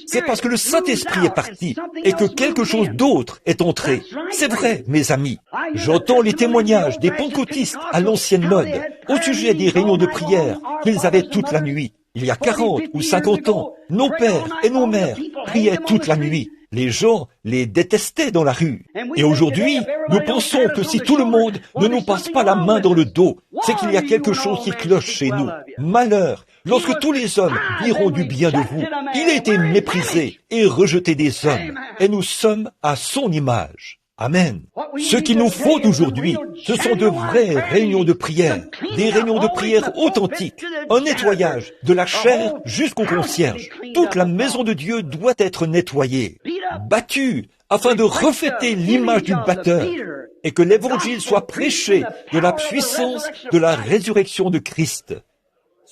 C'est parce que le Saint-Esprit est parti et que quelque chose d'autre est entré. C'est vrai, mes amis. J'entends les témoignages des pentecôtistes à l'ancienne mode au sujet des réunions de prière qu'ils avaient toute la nuit. Il y a 40 ou 50 ans, nos pères et nos mères priaient toute la nuit. Les gens les détestaient dans la rue. Et aujourd'hui, nous pensons que si tout le monde ne nous passe pas la main dans le dos, c'est qu'il y a quelque chose qui cloche chez nous. Malheur, lorsque tous les hommes diront du bien de vous. Il a été méprisé et rejeté des hommes, et nous sommes à son image. Amen. Ce qu'il nous faut aujourd'hui, ce sont de vraies réunions de prière, des réunions de prière authentiques, un nettoyage de la chair jusqu'au concierge. Toute la maison de Dieu doit être nettoyée, battue, afin de refléter l'image du batteur, et que l'évangile soit prêché de la puissance de la résurrection de Christ.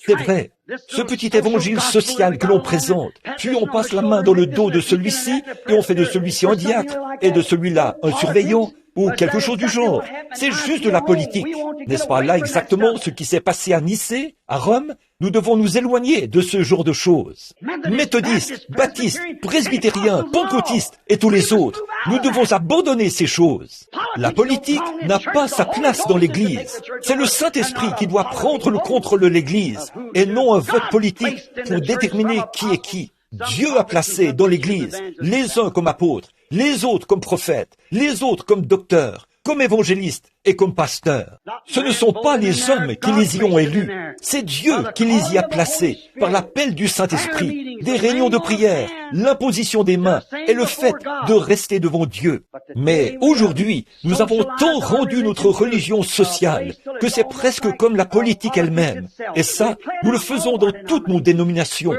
C'est vrai, ce petit évangile social que l'on présente, puis on passe la main dans le dos de celui-ci et on fait de celui-ci un diacre et de celui-là un surveillant ou quelque chose du genre. C'est juste de la politique. N'est-ce pas là exactement ce qui s'est passé à Nicée, à Rome? Nous devons nous éloigner de ce genre de choses. Méthodistes, baptistes, presbytériens, pentecôtistes et tous les autres, nous devons abandonner ces choses. La politique n'a pas sa place dans l'Église. C'est le Saint-Esprit qui doit prendre le contrôle de l'Église et non un vote politique pour déterminer qui est qui. Dieu a placé dans l'Église les uns comme apôtres, les autres comme prophètes, les autres comme docteurs, comme évangélistes et comme pasteurs. Ce ne sont pas les hommes qui les y ont élus, c'est Dieu qui les y a placés par l'appel du Saint-Esprit, des réunions de prière, l'imposition des mains et le fait de rester devant Dieu. Mais aujourd'hui, nous avons tant rendu notre religion sociale que c'est presque comme la politique elle-même. Et ça, nous le faisons dans toutes nos dénominations.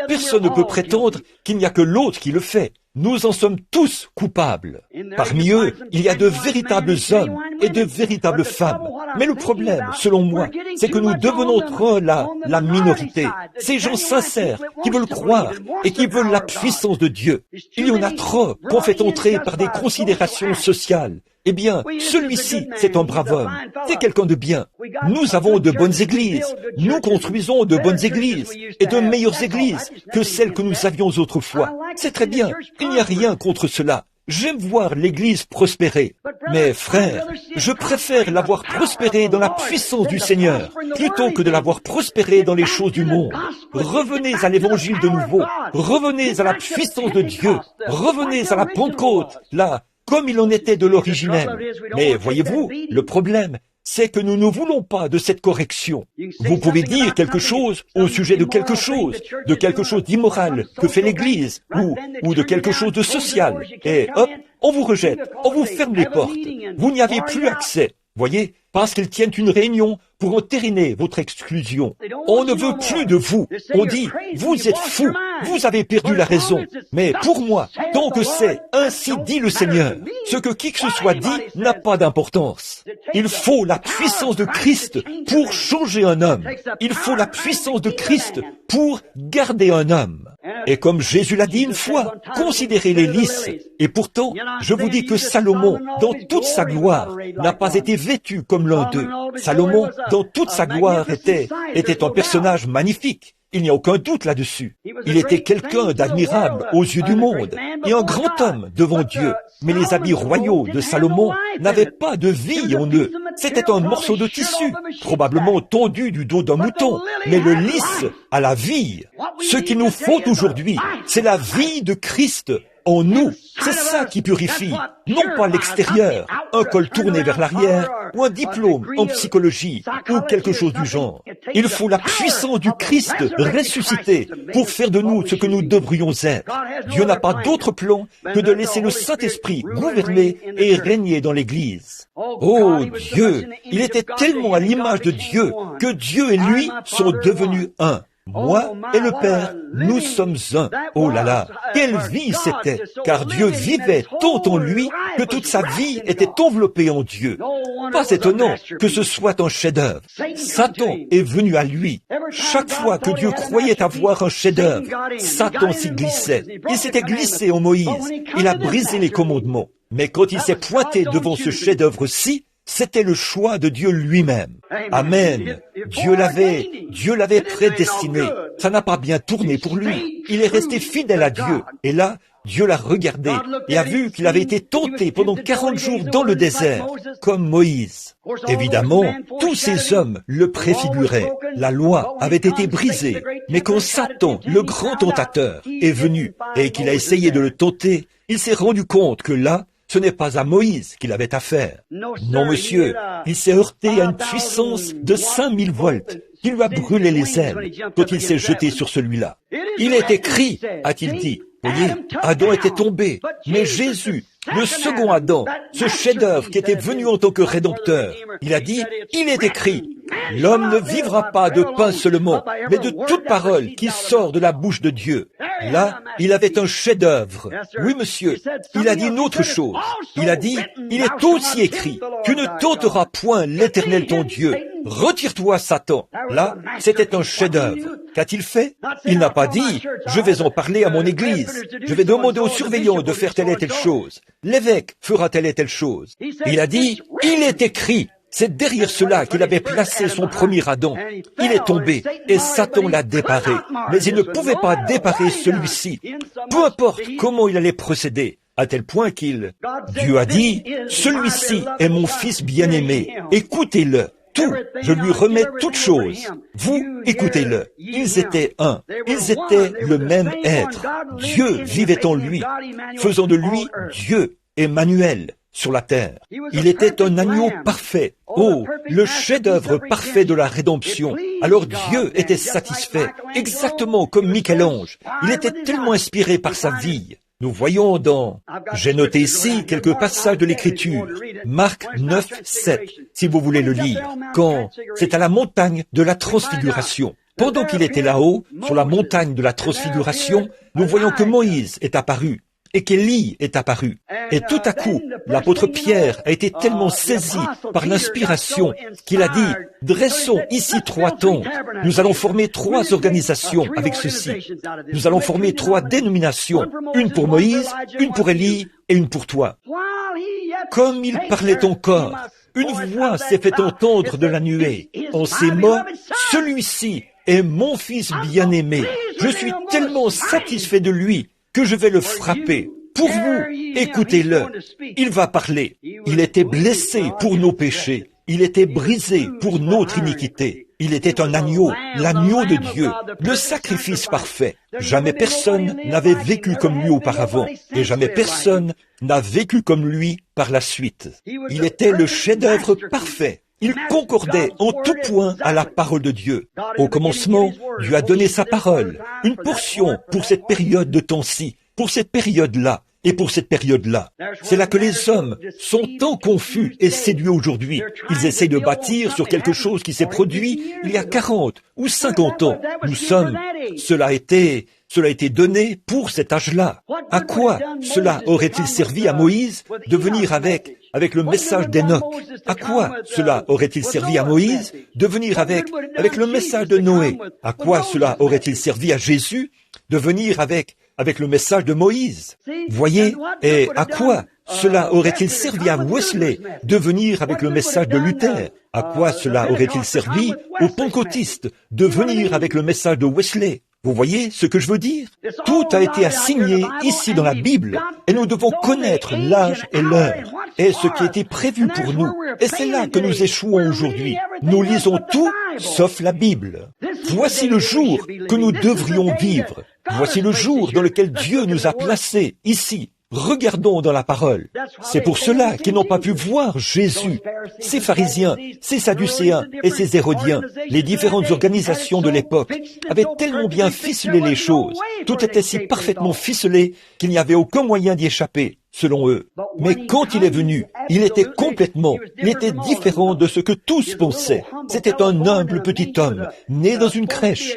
Personne ne peut prétendre qu'il n'y a que l'autre qui le fait. Nous en sommes tous coupables. Parmi eux, il y a de véritables hommes et de véritables femmes. Mais le problème, selon moi, c'est que nous devenons trop la minorité. Ces gens sincères qui veulent croire et qui veulent la puissance de Dieu. Il y en a trop qu'on fait entrer par des considérations sociales. Eh bien, celui-ci, c'est un brave homme. C'est quelqu'un de bien. Nous avons de bonnes églises. Nous construisons de bonnes églises et de meilleures églises que celles que nous avions autrefois. C'est très bien. Il n'y a rien contre cela. J'aime voir l'Église prospérer. Mais frère, je préfère la voir prospérer dans la puissance du Seigneur, plutôt que de la voir prospérer dans les choses du monde. Revenez à l'Évangile de nouveau. Revenez à la puissance de Dieu. Revenez à la Pentecôte, là, comme il en était de l'originel. Mais voyez-vous, le problème, c'est que nous ne voulons pas de cette correction. Vous pouvez dire quelque chose au sujet de quelque chose d'immoral que fait l'Église, ou de quelque chose de social, et hop, on vous rejette, on vous ferme les portes. Vous n'y avez plus accès. Voyez, parce qu'ils tiennent une réunion pour entériner votre exclusion. On ne veut plus de vous. On dit, vous êtes fous, vous avez perdu la raison. Mais pour moi, tant que c'est ainsi dit le Seigneur, ce que qui que ce soit dit n'a pas d'importance. Il faut la puissance de Christ pour changer un homme. Il faut la puissance de Christ pour garder un homme. Et comme Jésus l'a dit une fois, considérez les lys. Et pourtant, je vous dis que Salomon, dans toute sa gloire, n'a pas été vêtu comme l'un d'eux. Salomon, dans toute sa gloire, était un personnage magnifique. Il n'y a aucun doute là-dessus. Il était quelqu'un d'admirable aux yeux du monde et un grand homme devant Dieu. Mais les habits royaux de Salomon n'avaient pas de vie en eux. C'était un morceau de tissu, probablement tondu du dos d'un mouton. Mais le lys a la vie. Ce qu'il nous faut aujourd'hui, c'est la vie de Christ en nous. C'est ça qui purifie, non pas l'extérieur, un col tourné vers l'arrière, ou un diplôme en psychologie, ou quelque chose du genre. Il faut la puissance du Christ ressuscité pour faire de nous ce que nous devrions être. Dieu n'a pas d'autre plan que de laisser le Saint-Esprit gouverner et régner dans l'Église. Oh Dieu, il était tellement à l'image de Dieu que Dieu et lui sont devenus un. Moi et le Père, nous sommes un. Oh là là, quelle vie c'était, car Dieu vivait tant en lui que toute sa vie était enveloppée en Dieu. Pas étonnant que ce soit un chef-d'œuvre. Satan est venu à lui. Chaque fois que Dieu croyait avoir un chef-d'œuvre, Satan s'y glissait. Il s'était glissé en Moïse. Il a brisé les commandements. Mais quand il s'est pointé devant ce chef-d'œuvre-ci, c'était le choix de Dieu lui-même. Amen. Dieu l'avait prédestiné. Ça n'a pas bien tourné pour lui. Il est resté fidèle à Dieu. Et là, Dieu l'a regardé et a vu qu'il avait été tenté pendant 40 jours dans le désert, comme Moïse. Évidemment, tous ces hommes le préfiguraient. La loi avait été brisée. Mais quand Satan, le grand tentateur, est venu et qu'il a essayé de le tenter, il s'est rendu compte que là, ce n'est pas à Moïse qu'il avait affaire. Non, monsieur, il s'est heurté à une puissance de 5000 volts qui lui a brûlé les ailes quand il s'est jeté sur celui-là. Il est écrit, a-t-il dit. Voyez, Adam était tombé, mais Jésus, le second Adam, ce chef-d'œuvre qui était venu en tant que rédempteur, il a dit, il est écrit, l'homme ne vivra pas de pain seulement, mais de toute parole qui sort de la bouche de Dieu. Là, il avait un chef-d'œuvre. Oui, monsieur, il a dit une autre chose. Il a dit, il est aussi écrit, tu ne tenteras point l'Éternel ton Dieu. Retire-toi, Satan. Là, c'était un chef-d'œuvre. Qu'a-t-il fait? Il n'a pas dit, je vais en parler à mon église. Je vais demander aux surveillants de faire telle et telle chose. L'évêque fera telle et telle chose. Il a dit, il est écrit. C'est derrière cela qu'il avait placé son premier Adam. Il est tombé et Satan l'a déparé. Mais il ne pouvait pas déparer celui-ci. Peu importe comment il allait procéder. À tel point Dieu a dit, celui-ci est mon fils bien-aimé. Écoutez-le. Tout, je lui remets toutes choses. Vous, écoutez-le. Ils étaient un. Ils étaient le même être. Dieu vivait en lui, faisant de lui Dieu, Emmanuel, sur la terre. Il était un agneau parfait. Oh, le chef-d'œuvre parfait de la rédemption. Alors Dieu était satisfait, exactement comme Michel-Ange. Il était tellement inspiré par sa vie. Nous voyons j'ai noté ici quelques passages de l'Écriture, Marc 9, 7, si vous voulez le lire, quand c'est à la montagne de la transfiguration. Pendant qu'il était là-haut, sur la montagne de la transfiguration, nous voyons que Moïse est apparu et qu'Élie est apparu. Et tout à coup, l'apôtre Pierre a été tellement saisi par l'inspiration qu'il a dit, dressons ici 3 tentes. Nous allons former 3 organisations avec ceci. Nous allons former 3 dénominations, une pour Moïse, une pour Élie et une pour toi. Comme il parlait encore, une voix s'est fait entendre de la nuée. En ces mots, celui-ci est mon fils bien-aimé. Je suis tellement satisfait de lui que je vais le frapper. Pour vous, écoutez-le. Il va parler. Il était blessé pour nos péchés. Il était brisé pour notre iniquité. Il était un agneau, l'agneau de Dieu, le sacrifice parfait. Jamais personne n'avait vécu comme lui auparavant, et jamais personne n'a vécu comme lui par la suite. Il était le chef-d'œuvre parfait. Il concordait en tout point à la parole de Dieu. Au commencement, Dieu a donné sa parole, une portion pour cette période de temps-ci, pour cette période-là et pour cette période-là. C'est là que les hommes sont tant confus et séduits aujourd'hui. Ils essaient de bâtir sur quelque chose qui s'est produit il y a 40 ou 50 ans. Cela a été donné pour cet âge-là. À quoi cela aurait-il servi à Moïse de venir avec le message d'Enoch? À quoi cela aurait-il servi à Moïse de venir avec le message de Noé? À quoi cela aurait-il servi à Jésus de venir avec le message de Moïse? Voyez, et à quoi cela aurait-il servi à Wesley de venir avec le message de Luther? À quoi cela aurait-il servi aux pentecôtistes de venir avec le message de Wesley? Vous voyez ce que je veux dire? Tout a été assigné ici dans la Bible, et nous devons connaître l'âge et l'heure, et ce qui a été prévu pour nous. Et c'est là que nous échouons aujourd'hui. Nous lisons tout, sauf la Bible. Voici le jour que nous devrions vivre. Voici le jour dans lequel Dieu nous a placés, ici. Regardons dans la parole. C'est pour cela qu'ils n'ont pas pu voir Jésus. Ces pharisiens, ces sadducéens et ces hérodiens, les différentes organisations de l'époque, avaient tellement bien ficelé les choses. Tout était si parfaitement ficelé qu'il n'y avait aucun moyen d'y échapper. selon eux. Mais quand il est venu, il était différent de ce que tous pensaient. C'était un humble petit homme, né dans une crèche,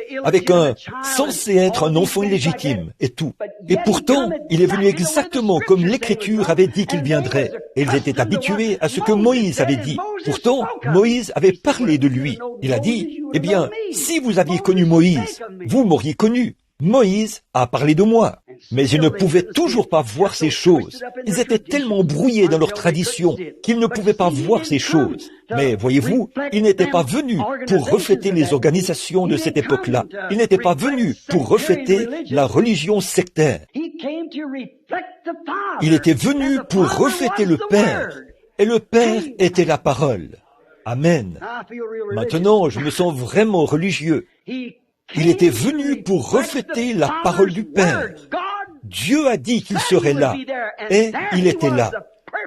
censé être un enfant illégitime, et tout. Et pourtant, il est venu exactement comme l'Écriture avait dit qu'il viendrait. Et ils étaient habitués à ce que Moïse avait dit. Pourtant, Moïse avait parlé de lui. Il a dit, eh bien, si vous aviez connu Moïse, vous m'auriez connu. Moïse a parlé de moi, mais ils ne pouvaient toujours pas voir ces choses. Ils étaient tellement brouillés dans leur tradition qu'ils ne pouvaient pas voir ces choses. Mais voyez-vous, il n'était pas venu pour refléter les organisations de cette époque-là. Il n'était pas venu pour refléter la religion sectaire. Il était venu pour refléter le Père, et le Père était la parole. Amen. Maintenant, je me sens vraiment religieux. Il était venu pour refléter la parole du Père. Dieu a dit qu'il serait là, et il était là.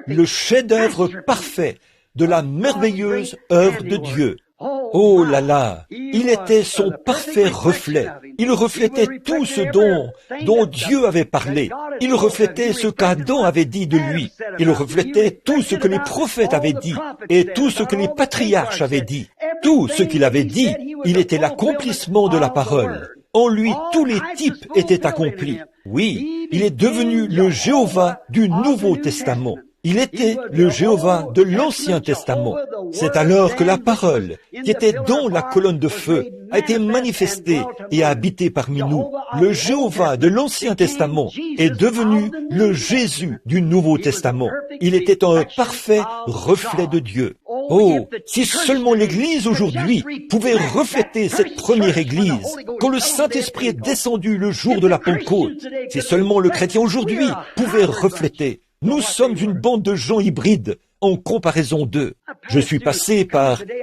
Le chef-d'œuvre parfait de la merveilleuse œuvre de Dieu. Oh là là, il était son parfait reflet. Il reflétait tout ce dont Dieu avait parlé. Il reflétait ce qu'Adam avait dit de lui. Il reflétait tout ce que les prophètes avaient dit et tout ce que les patriarches avaient dit. Tout ce qu'il avait dit, il était l'accomplissement de la parole. En lui, tous les types étaient accomplis. Oui, il est devenu le Jéhovah du Nouveau Testament. Il était le Jéhovah de l'Ancien Testament. C'est alors que la parole, qui était dans la colonne de feu, a été manifestée et a habité parmi nous. Le Jéhovah de l'Ancien Testament est devenu le Jésus du Nouveau Testament. Il était un parfait reflet de Dieu. Oh, si seulement l'Église aujourd'hui pouvait refléter cette première Église, quand le Saint-Esprit est descendu le jour de la Pentecôte, si seulement le chrétien aujourd'hui pouvait refléter. Nous sommes une bande de gens hybrides en comparaison d'eux. Je suis passé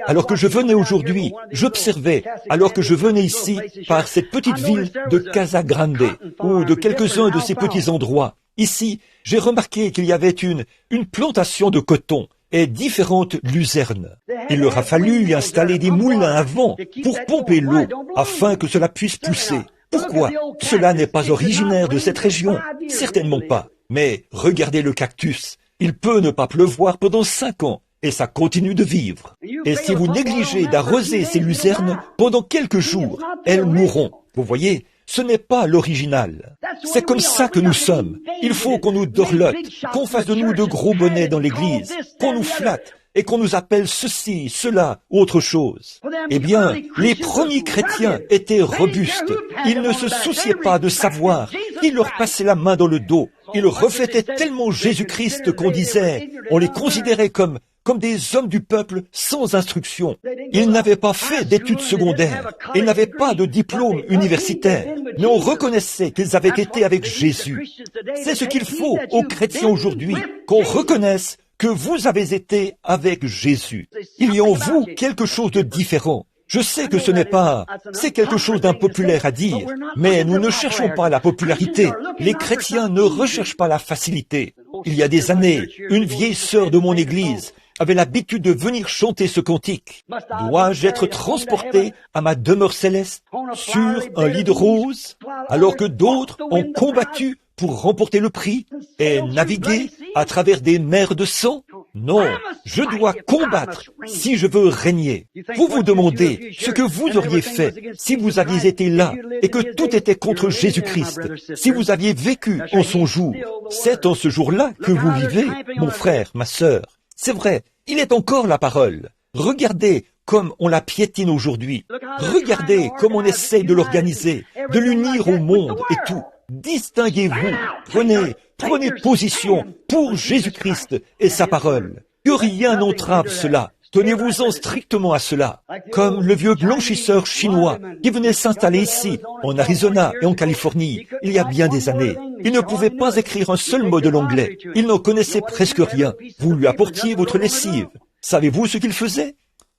alors que je venais aujourd'hui, j'observais, alors que je venais ici, par cette petite ville de Casa Grande, ou de quelques-uns de ces petits endroits. Ici, j'ai remarqué qu'il y avait une plantation de coton et différentes luzernes. Il leur a fallu y installer des moulins à vent pour pomper l'eau, afin que cela puisse pousser. Pourquoi? Cela n'est pas originaire de cette région, certainement pas. Mais regardez le cactus, il peut ne pas pleuvoir pendant 5 ans, et ça continue de vivre. Et si vous négligez d'arroser ces luzernes pendant quelques jours, elles mourront. Vous voyez, ce n'est pas l'original. C'est comme ça que nous sommes. Il faut qu'on nous dorlote, qu'on fasse de nous de gros bonnets dans l'église, qu'on nous flatte, et qu'on nous appelle ceci, cela, autre chose. Eh bien, les premiers chrétiens étaient robustes. Ils ne se souciaient pas de savoir qui leur passait la main dans le dos. Ils reflétaient tellement Jésus-Christ on les considérait comme des hommes du peuple sans instruction. Ils n'avaient pas fait d'études secondaires, ils n'avaient pas de diplôme universitaire, mais on reconnaissait qu'ils avaient été avec Jésus. C'est ce qu'il faut aux chrétiens aujourd'hui, qu'on reconnaisse que vous avez été avec Jésus. Il y a en vous quelque chose de différent. Je sais que c'est quelque chose d'impopulaire à dire, mais nous ne cherchons pas la popularité. Les chrétiens ne recherchent pas la facilité. Il y a des années, une vieille sœur de mon église avait l'habitude de venir chanter ce cantique. Dois-je être transporté à ma demeure céleste sur un lit de rose, alors que d'autres ont combattu pour remporter le prix et naviguer à travers des mers de sang? Non, je dois combattre si je veux régner. Vous vous demandez ce que vous auriez fait si vous aviez été là et que tout était contre Jésus-Christ, si vous aviez vécu en son jour. C'est en ce jour-là que vous vivez, mon frère, ma sœur. C'est vrai, il est encore la parole. Regardez comme on la piétine aujourd'hui. Regardez comme on essaye de l'organiser, de l'unir au monde et tout. Distinguez-vous, prenez position pour Jésus-Christ et sa parole. Que rien n'entrave cela. Tenez-vous-en strictement à cela. Comme le vieux blanchisseur chinois qui venait s'installer ici, en Arizona et en Californie, il y a bien des années. Il ne pouvait pas écrire un seul mot de l'anglais. Il n'en connaissait presque rien. Vous lui apportiez votre lessive. Savez-vous ce qu'il faisait?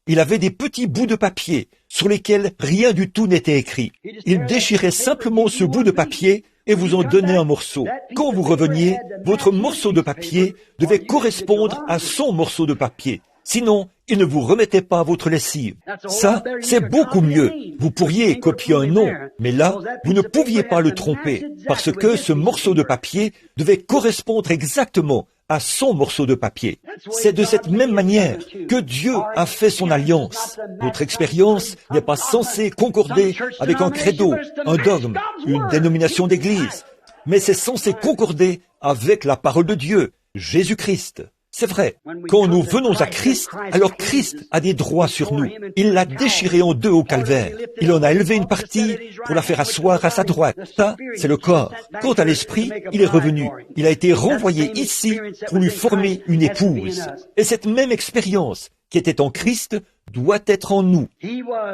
Il avait des petits bouts de papier sur lesquels rien du tout n'était écrit. Il déchirait simplement ce bout de papier et vous en donnait un morceau. Quand vous reveniez, votre morceau de papier devait correspondre à son morceau de papier. Sinon, et ne vous remettez pas à votre lessive. Ça, c'est beaucoup mieux. Vous pourriez copier un nom, mais là, vous ne pouviez pas le tromper, parce que ce morceau de papier devait correspondre exactement à son morceau de papier. C'est de cette même manière que Dieu a fait son alliance. Notre expérience n'est pas censée concorder avec un credo, un dogme, une dénomination d'église, mais c'est censé concorder avec la parole de Dieu, Jésus-Christ. C'est vrai, quand nous venons à Christ, alors Christ a des droits sur nous. Il l'a déchiré en deux au calvaire. Il en a élevé une partie pour la faire asseoir à sa droite. Ça, c'est le corps. Quant à l'esprit, il est revenu. Il a été renvoyé ici pour lui former une épouse. Et cette même expérience qui était en Christ doit être en nous.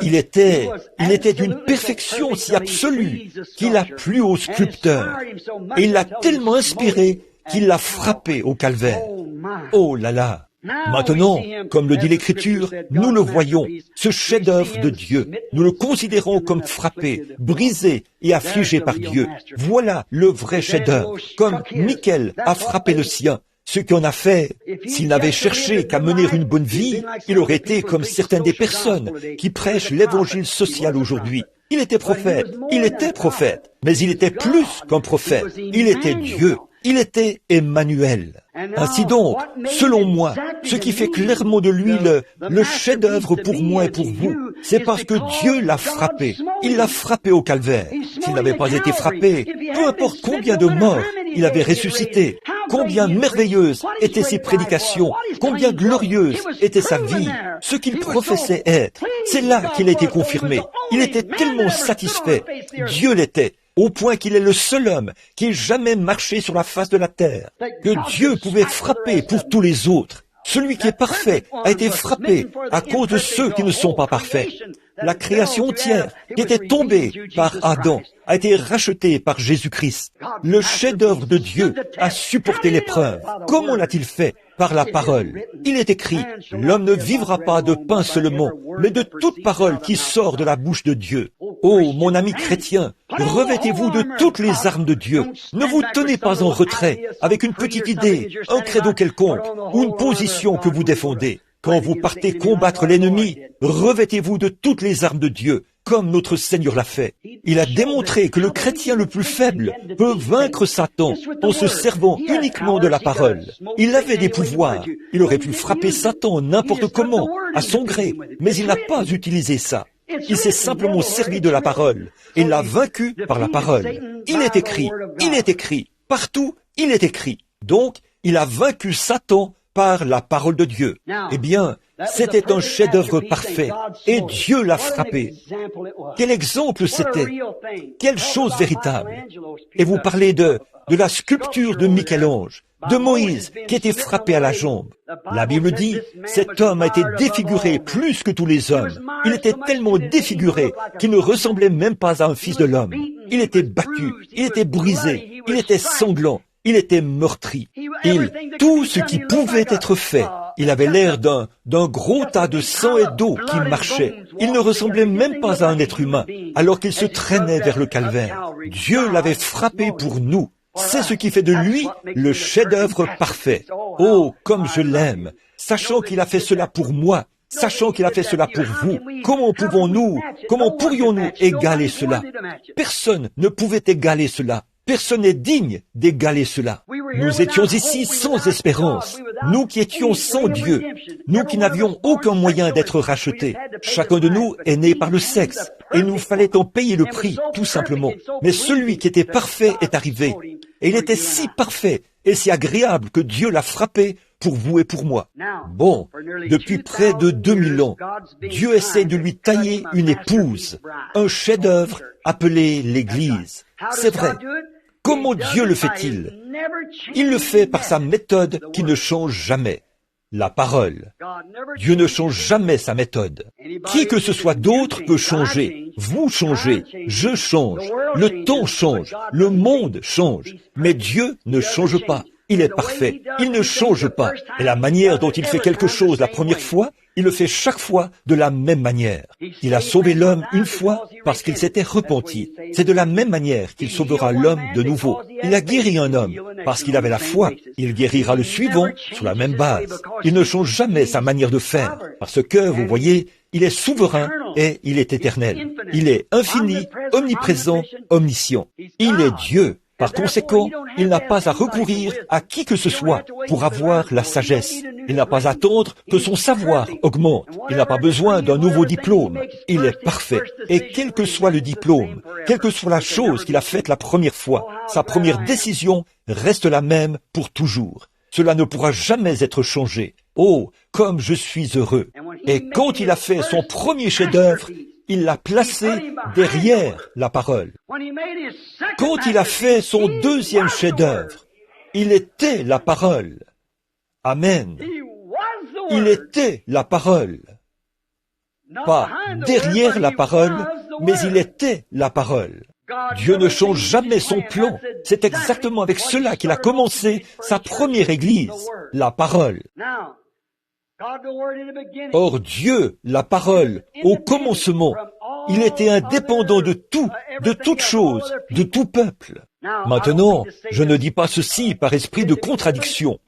Il était d'une perfection si absolue qu'il a plu au sculpteur. Et il l'a tellement inspiré qu'il l'a frappé au calvaire. Oh là là! Maintenant, comme le dit l'Écriture, nous le voyons, ce chef-d'œuvre de Dieu. Nous le considérons comme frappé, brisé et affligé par Dieu. Voilà le vrai chef-d'œuvre, comme Michel a frappé le sien. Ce qu'on a fait, s'il n'avait cherché qu'à mener une bonne vie, il aurait été comme certaines des personnes qui prêchent l'évangile social aujourd'hui. Il était prophète, mais il était plus qu'un prophète. Il était Dieu. Il était Emmanuel. Ainsi donc, selon moi, ce qui fait clairement de lui le chef-d'œuvre pour moi et pour vous, c'est parce que Dieu l'a frappé. Il l'a frappé au calvaire. S'il n'avait pas été frappé, peu importe combien de morts il avait ressuscité, combien merveilleuses étaient ses prédications, combien glorieuse était sa vie, ce qu'il professait être, c'est là qu'il a été confirmé. Il était tellement satisfait. Dieu l'était. Au point qu'il est le seul homme qui ait jamais marché sur la face de la terre, que Dieu pouvait frapper pour tous les autres. Celui qui est parfait a été frappé à cause de ceux qui ne sont pas parfaits. La création entière qui était tombée par Adam a été rachetée par Jésus-Christ. Le chef-d'œuvre de Dieu a supporté l'épreuve. Comment l'a-t-il fait? Par la parole. Il est écrit, l'homme ne vivra pas de pain seulement, mais de toute parole qui sort de la bouche de Dieu. Oh, mon ami chrétien, revêtez-vous de toutes les armes de Dieu. Ne vous tenez pas en retrait avec une petite idée, un credo quelconque ou une position que vous défendez. Quand vous partez combattre l'ennemi, revêtez-vous de toutes les armes de Dieu, comme notre Seigneur l'a fait. Il a démontré que le chrétien le plus faible peut vaincre Satan en se servant uniquement de la parole. Il avait des pouvoirs. Il aurait pu frapper Satan n'importe comment, à son gré, mais il n'a pas utilisé ça. Il s'est simplement servi de la parole et l'a vaincu par la parole. Il est écrit, partout il est écrit. Donc, il a vaincu Satan par la parole de Dieu. Eh bien, c'était un chef-d'œuvre parfait, et Dieu l'a frappé. Quel exemple c'était! Quelle chose véritable! Et vous parlez de la sculpture de Michel-Ange, de Moïse, qui était frappé à la jambe. La Bible dit, cet homme a été défiguré plus que tous les hommes. Il était tellement défiguré qu'il ne ressemblait même pas à un fils de l'homme. Il était battu, il était brisé, il était sanglant. Il était meurtri. Tout ce qui pouvait être fait, il avait l'air d'un gros tas de sang et d'eau qui marchait. Il ne ressemblait même pas à un être humain, alors qu'il se traînait vers le calvaire. Dieu l'avait frappé pour nous. C'est ce qui fait de lui le chef-d'œuvre parfait. Oh, comme je l'aime, sachant qu'il a fait cela pour moi, sachant qu'il a fait cela pour vous. Comment pourrions-nous égaler cela? Personne ne pouvait égaler cela. Personne n'est digne d'égaler cela. Nous étions ici sans espérance, nous qui étions sans Dieu, nous qui n'avions aucun moyen d'être rachetés. Chacun de nous est né par le sexe, et il nous fallait en payer le prix, tout simplement. Mais celui qui était parfait est arrivé, et il était si parfait et si agréable que Dieu l'a frappé pour vous et pour moi. Bon, depuis près de 2000 ans, Dieu essaie de lui tailler une épouse, un chef-d'œuvre appelé l'Église. C'est vrai. Comment Dieu le fait-il? Il le fait par sa méthode qui ne change jamais. La parole. Dieu ne change jamais sa méthode. Qui que ce soit d'autre peut changer. Vous changez, je change, le temps change, le monde change. Mais Dieu ne change pas. il est parfait, il ne change pas. Et la manière dont il fait quelque chose la première fois, il le fait chaque fois de la même manière. Il a sauvé l'homme une fois parce qu'il s'était repenti. C'est de la même manière qu'il sauvera l'homme de nouveau. Il a guéri un homme parce qu'il avait la foi. Il guérira le suivant sur la même base. Il ne change jamais sa manière de faire parce que, vous voyez, il est souverain et il est éternel. Il est infini, omniprésent, omniscient. Il est Dieu. Par conséquent, il n'a pas à recourir à qui que ce soit pour avoir la sagesse. Il n'a pas à attendre que son savoir augmente. Il n'a pas besoin d'un nouveau diplôme. Il est parfait. Et quel que soit le diplôme, quelle que soit la chose qu'il a faite la première fois, sa première décision reste la même pour toujours. Cela ne pourra jamais être changé. Oh, comme je suis heureux. Et quand il a fait son premier chef-d'œuvre, il l'a placé derrière la parole. Quand il a fait son deuxième chef-d'œuvre, il était la parole. Amen. Il était la parole. Pas derrière la parole, mais il était la parole. Dieu ne change jamais son plan. C'est exactement avec cela qu'il a commencé sa première église, la parole. Or Dieu, la parole, au commencement, il était indépendant de tout, de toute chose, de tout peuple. Maintenant, je ne dis pas ceci par esprit de contradiction.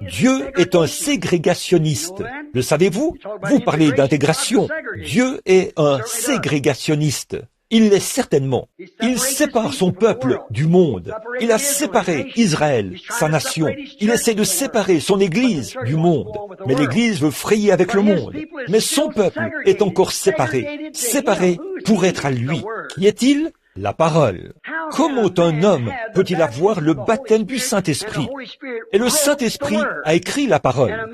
Dieu est un ségrégationniste. Le savez-vous? Vous parlez d'intégration. Dieu est un ségrégationniste. Il l'est certainement. Il sépare son peuple du monde. Il a séparé Israël, sa nation. Il essaie de séparer son Église du monde. Mais l'Église veut frayer avec le monde. Mais son peuple est encore séparé. Séparé pour être à lui. Qui est-il? La parole. Comment un homme peut-il avoir le baptême du Saint-Esprit? Et le Saint-Esprit a écrit la parole.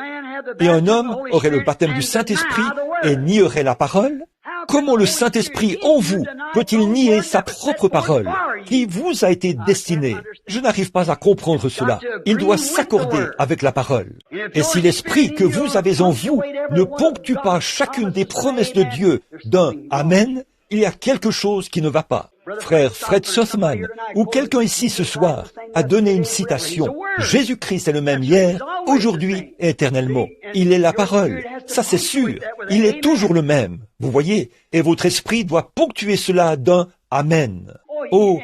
Et un homme aurait le baptême du Saint-Esprit et nierait la parole? Comment le Saint-Esprit en vous peut-il nier sa propre parole qui vous a été destinée? Je n'arrive pas à comprendre cela. Il doit s'accorder avec la parole. Et si l'Esprit que vous avez en vous ne ponctue pas chacune des promesses de Dieu d'un Amen, il y a quelque chose qui ne va pas. Frère Fred Sothman, ou quelqu'un ici ce soir, a donné une citation. Jésus-Christ est le même hier, aujourd'hui et éternellement. Il est la parole. Ça c'est sûr. Il est toujours le même. Vous voyez? Et votre esprit doit ponctuer cela d'un Amen. Oh,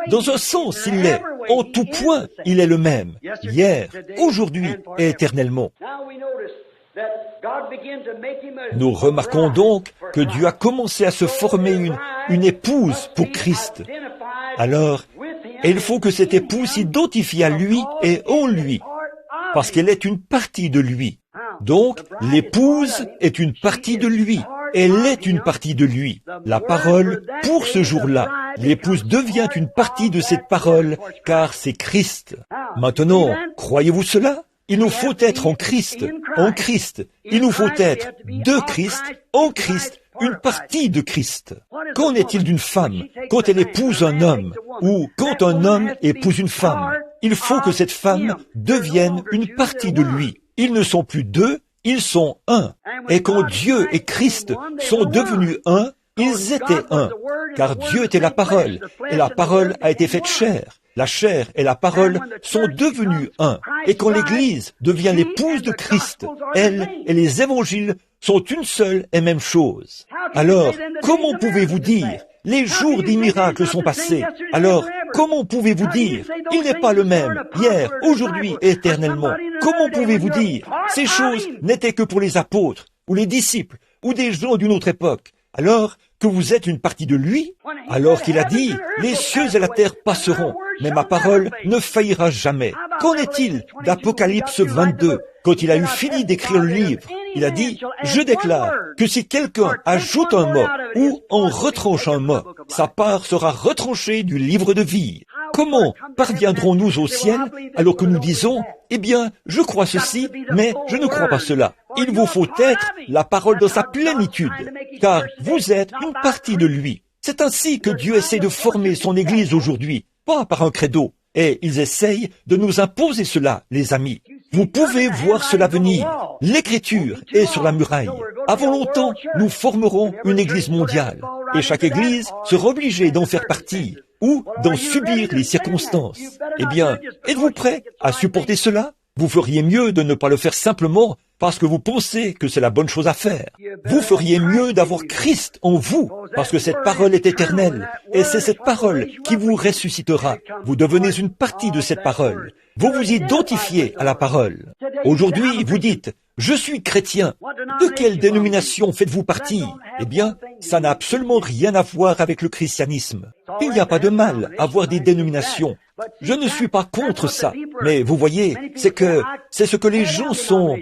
dans un sens, il l'est. En tout point, il est le même. Hier, aujourd'hui et éternellement. Nous remarquons donc que Dieu a commencé à se former une épouse pour Christ. Alors, il faut que cette épouse s'identifie à lui et en lui, parce qu'elle est une partie de lui. Donc, l'épouse est une partie de lui. Elle est une partie de lui. La parole, pour ce jour-là, l'épouse devient une partie de cette parole, car c'est Christ. Maintenant, croyez-vous cela? Il nous faut être en Christ, en Christ. Il nous faut être de Christ, en Christ, une partie de Christ. Qu'en est-il d'une femme quand elle épouse un homme, ou quand un homme épouse une femme? Il faut que cette femme devienne une partie de lui. Ils ne sont plus deux, ils sont un. Et quand Dieu et Christ sont devenus un, ils étaient un. Car Dieu était la parole, et la parole a été faite chair. La chair et la parole sont devenus un. Et quand l'Église devient l'épouse de Christ, elle et les évangiles sont une seule et même chose. Alors, comment pouvez-vous dire, les jours des miracles sont passés? Alors, comment pouvez-vous dire, il n'est pas le même, hier, aujourd'hui et éternellement? Comment pouvez-vous dire, ces choses n'étaient que pour les apôtres, ou les disciples, ou des gens d'une autre époque? Alors que vous êtes une partie de lui, alors qu'il a dit, les cieux et la terre passeront, mais ma parole ne faillira jamais. Qu'en est-il d'Apocalypse 22? Quand il a eu fini d'écrire le livre, il a dit, je déclare que si quelqu'un ajoute un mot ou en retranche un mot, sa part sera retranchée du livre de vie. Comment parviendrons-nous au ciel alors que nous disons, eh bien, je crois ceci, mais je ne crois pas cela? Il vous faut être la parole dans sa plénitude, car vous êtes une partie de lui. C'est ainsi que Dieu essaie de former son Église aujourd'hui, pas par un credo. Et ils essayent de nous imposer cela, les amis. Vous pouvez voir cela venir. L'Écriture est sur la muraille. Avant longtemps, nous formerons une Église mondiale. Et chaque Église sera obligée d'en faire partie ou d'en subir les circonstances. Eh bien, êtes-vous prêt à supporter cela? Vous feriez mieux de ne pas le faire simplement parce que vous pensez que c'est la bonne chose à faire. Vous feriez mieux d'avoir Christ en vous, parce que cette parole est éternelle, et c'est cette parole qui vous ressuscitera. Vous devenez une partie de cette parole. Vous vous identifiez à la parole. Aujourd'hui, vous dites, je suis chrétien. De quelle dénomination faites-vous partie? Eh bien, ça n'a absolument rien à voir avec le christianisme. Il n'y a pas de mal à avoir des dénominations. Je ne suis pas contre ça, mais vous voyez, c'est ce que les gens sont.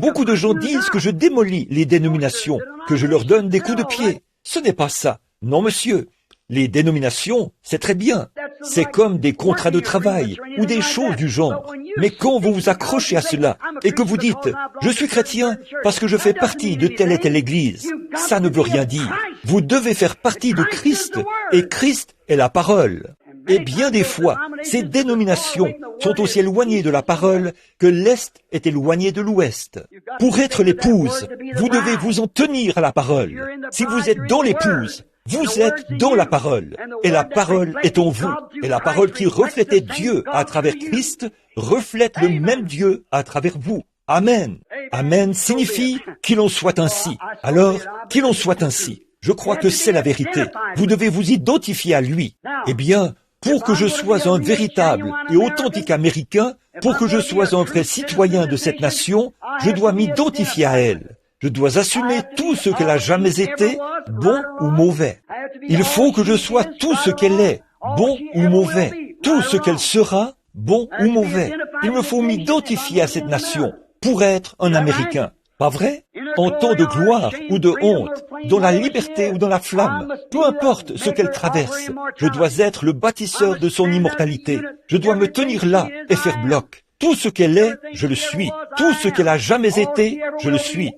Beaucoup de gens disent que je démolis les dénominations, que je leur donne des coups de pied. Ce n'est pas ça. Non, monsieur. Les dénominations, c'est très bien. C'est comme des contrats de travail ou des choses du genre. Mais quand vous vous accrochez à cela et que vous dites « Je suis chrétien parce que je fais partie de telle et telle église », ça ne veut rien dire. Vous devez faire partie de Christ et Christ est la parole. Et bien des fois, ces dénominations sont aussi éloignées de la parole que l'Est est éloigné de l'Ouest. Pour être l'épouse, vous devez vous en tenir à la parole. Si vous êtes dans l'épouse, vous êtes dans la parole, et la parole est en vous, et la parole qui reflétait Dieu à travers Christ reflète le même Dieu à travers vous. Amen. Amen signifie qu'il en soit ainsi. Alors, qu'il en soit ainsi. Je crois que c'est la vérité. Vous devez vous identifier à lui. Eh bien, pour que je sois un véritable et authentique Américain, pour que je sois un vrai citoyen de cette nation, je dois m'identifier à elle. Je dois assumer tout ce qu'elle a jamais été, bon ou mauvais. Il faut que je sois tout ce qu'elle est, bon ou mauvais. Tout ce qu'elle sera, bon ou mauvais. Il me faut m'identifier à cette nation pour être un Américain. Pas vrai? En temps de gloire ou de honte, dans la liberté ou dans la flamme, peu importe ce qu'elle traverse, je dois être le bâtisseur de son immortalité. Je dois me tenir là et faire bloc. Tout ce qu'elle est, je le suis. Tout ce qu'elle a jamais été, je le suis.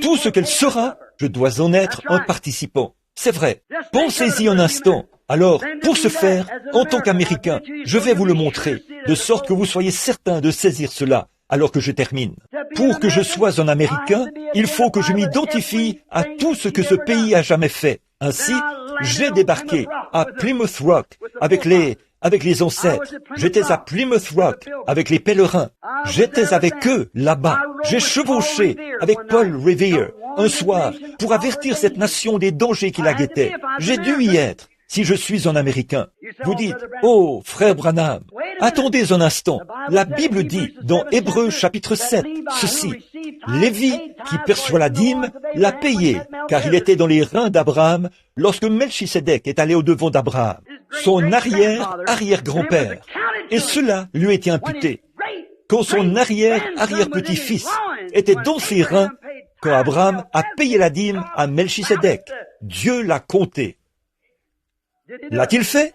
Tout ce qu'elle sera, je dois en être un participant. C'est vrai. Pensez-y un instant. Alors, pour ce faire, en tant qu'Américain, je vais vous le montrer, de sorte que vous soyez certain de saisir cela, alors que je termine. Pour que je sois un Américain, il faut que je m'identifie à tout ce que ce pays a jamais fait. Ainsi, j'ai débarqué à Plymouth Rock avec les ancêtres. J'étais à Plymouth Rock avec les pèlerins. J'étais avec eux là-bas. J'ai chevauché avec Paul Revere un soir pour avertir cette nation des dangers qui la guettaient. J'ai dû y être. Si je suis un Américain, vous dites, « Oh, frère Branham, attendez un instant. La Bible dit dans Hébreux chapitre 7, ceci, « Lévi, qui perçoit la dîme, l'a payé, car il était dans les reins d'Abraham lorsque Melchisédek est allé au-devant d'Abraham, son arrière-grand-père. Et cela lui était imputé. Quand son arrière-petit-fils était dans ses reins, quand Abraham a payé la dîme à Melchisédek, Dieu l'a compté. » L'a-t-il fait?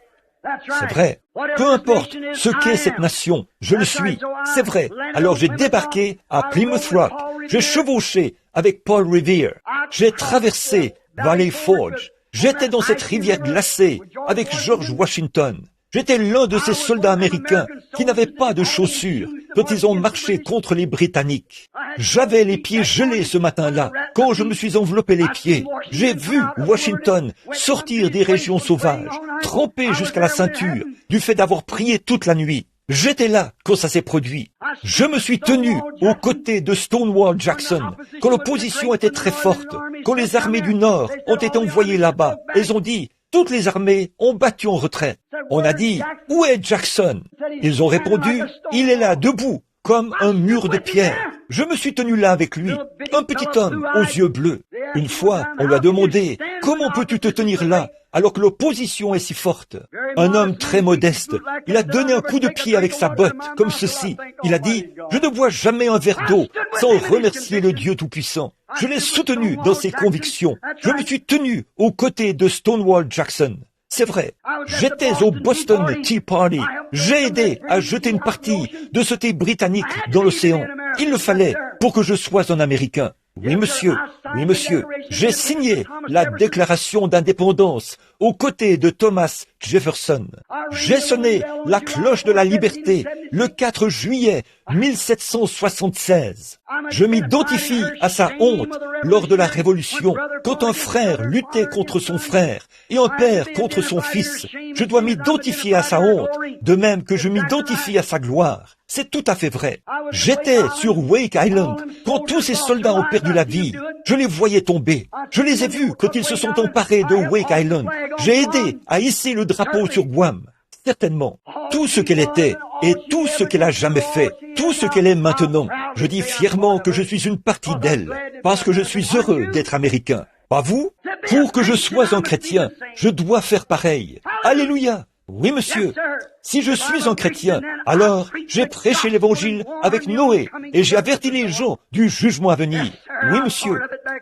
C'est vrai. Peu importe ce qu'est cette nation, je le suis. C'est vrai. Alors j'ai débarqué à Plymouth Rock. J'ai chevauché avec Paul Revere. J'ai traversé Valley Forge. J'étais dans cette rivière glacée avec George Washington. J'étais l'un de ces soldats américains qui n'avaient pas de chaussures quand ils ont marché contre les Britanniques. J'avais les pieds gelés ce matin-là. Quand je me suis enveloppé les pieds, j'ai vu Washington sortir des régions sauvages, trempé jusqu'à la ceinture, du fait d'avoir prié toute la nuit. J'étais là quand ça s'est produit. Je me suis tenu aux côtés de Stonewall Jackson, quand l'opposition était très forte, quand les armées du Nord ont été envoyées là-bas. Elles ont dit, toutes les armées ont battu en retraite. On a dit, où est Jackson? Ils ont répondu, il est là, debout, comme un mur de pierre. Je me suis tenu là avec lui, un petit homme aux yeux bleus. Une fois, on lui a demandé, comment peux-tu te tenir là alors que l'opposition est si forte? Un homme très modeste, il a donné un coup de pied avec sa botte, comme ceci. Il a dit, je ne bois jamais un verre d'eau sans remercier le Dieu Tout-Puissant. Je l'ai soutenu dans ses convictions. Je me suis tenu aux côtés de Stonewall Jackson. C'est vrai, j'étais au Boston Tea Party. J'ai aidé à jeter une partie de ce thé britannique dans l'océan. Il le fallait pour que je sois un Américain. Oui, monsieur. Oui, monsieur. J'ai signé la déclaration d'indépendance aux côtés de Thomas Jefferson. J'ai sonné la cloche de la liberté le 4 juillet 1776. Je m'identifie à sa honte lors de la Révolution, quand un frère luttait contre son frère et un père contre son fils. Je dois m'identifier à sa honte, de même que je m'identifie à sa gloire. C'est tout à fait vrai. J'étais sur Wake Island quand tous ces soldats ont perdu la vie. Je les voyais tomber. Je les ai vus quand ils se sont emparés de Wake Island. J'ai aidé à hisser le drapeau sur Guam. Certainement, tout ce qu'elle était et tout ce qu'elle a jamais fait, tout ce qu'elle est maintenant, je dis fièrement que je suis une partie d'elle, parce que je suis heureux d'être américain. Pas vous? Pour que je sois un chrétien, je dois faire pareil. Alléluia! Oui, monsieur. Si je suis un chrétien, alors j'ai prêché l'évangile avec Noé et j'ai averti les gens du jugement à venir. Oui, monsieur.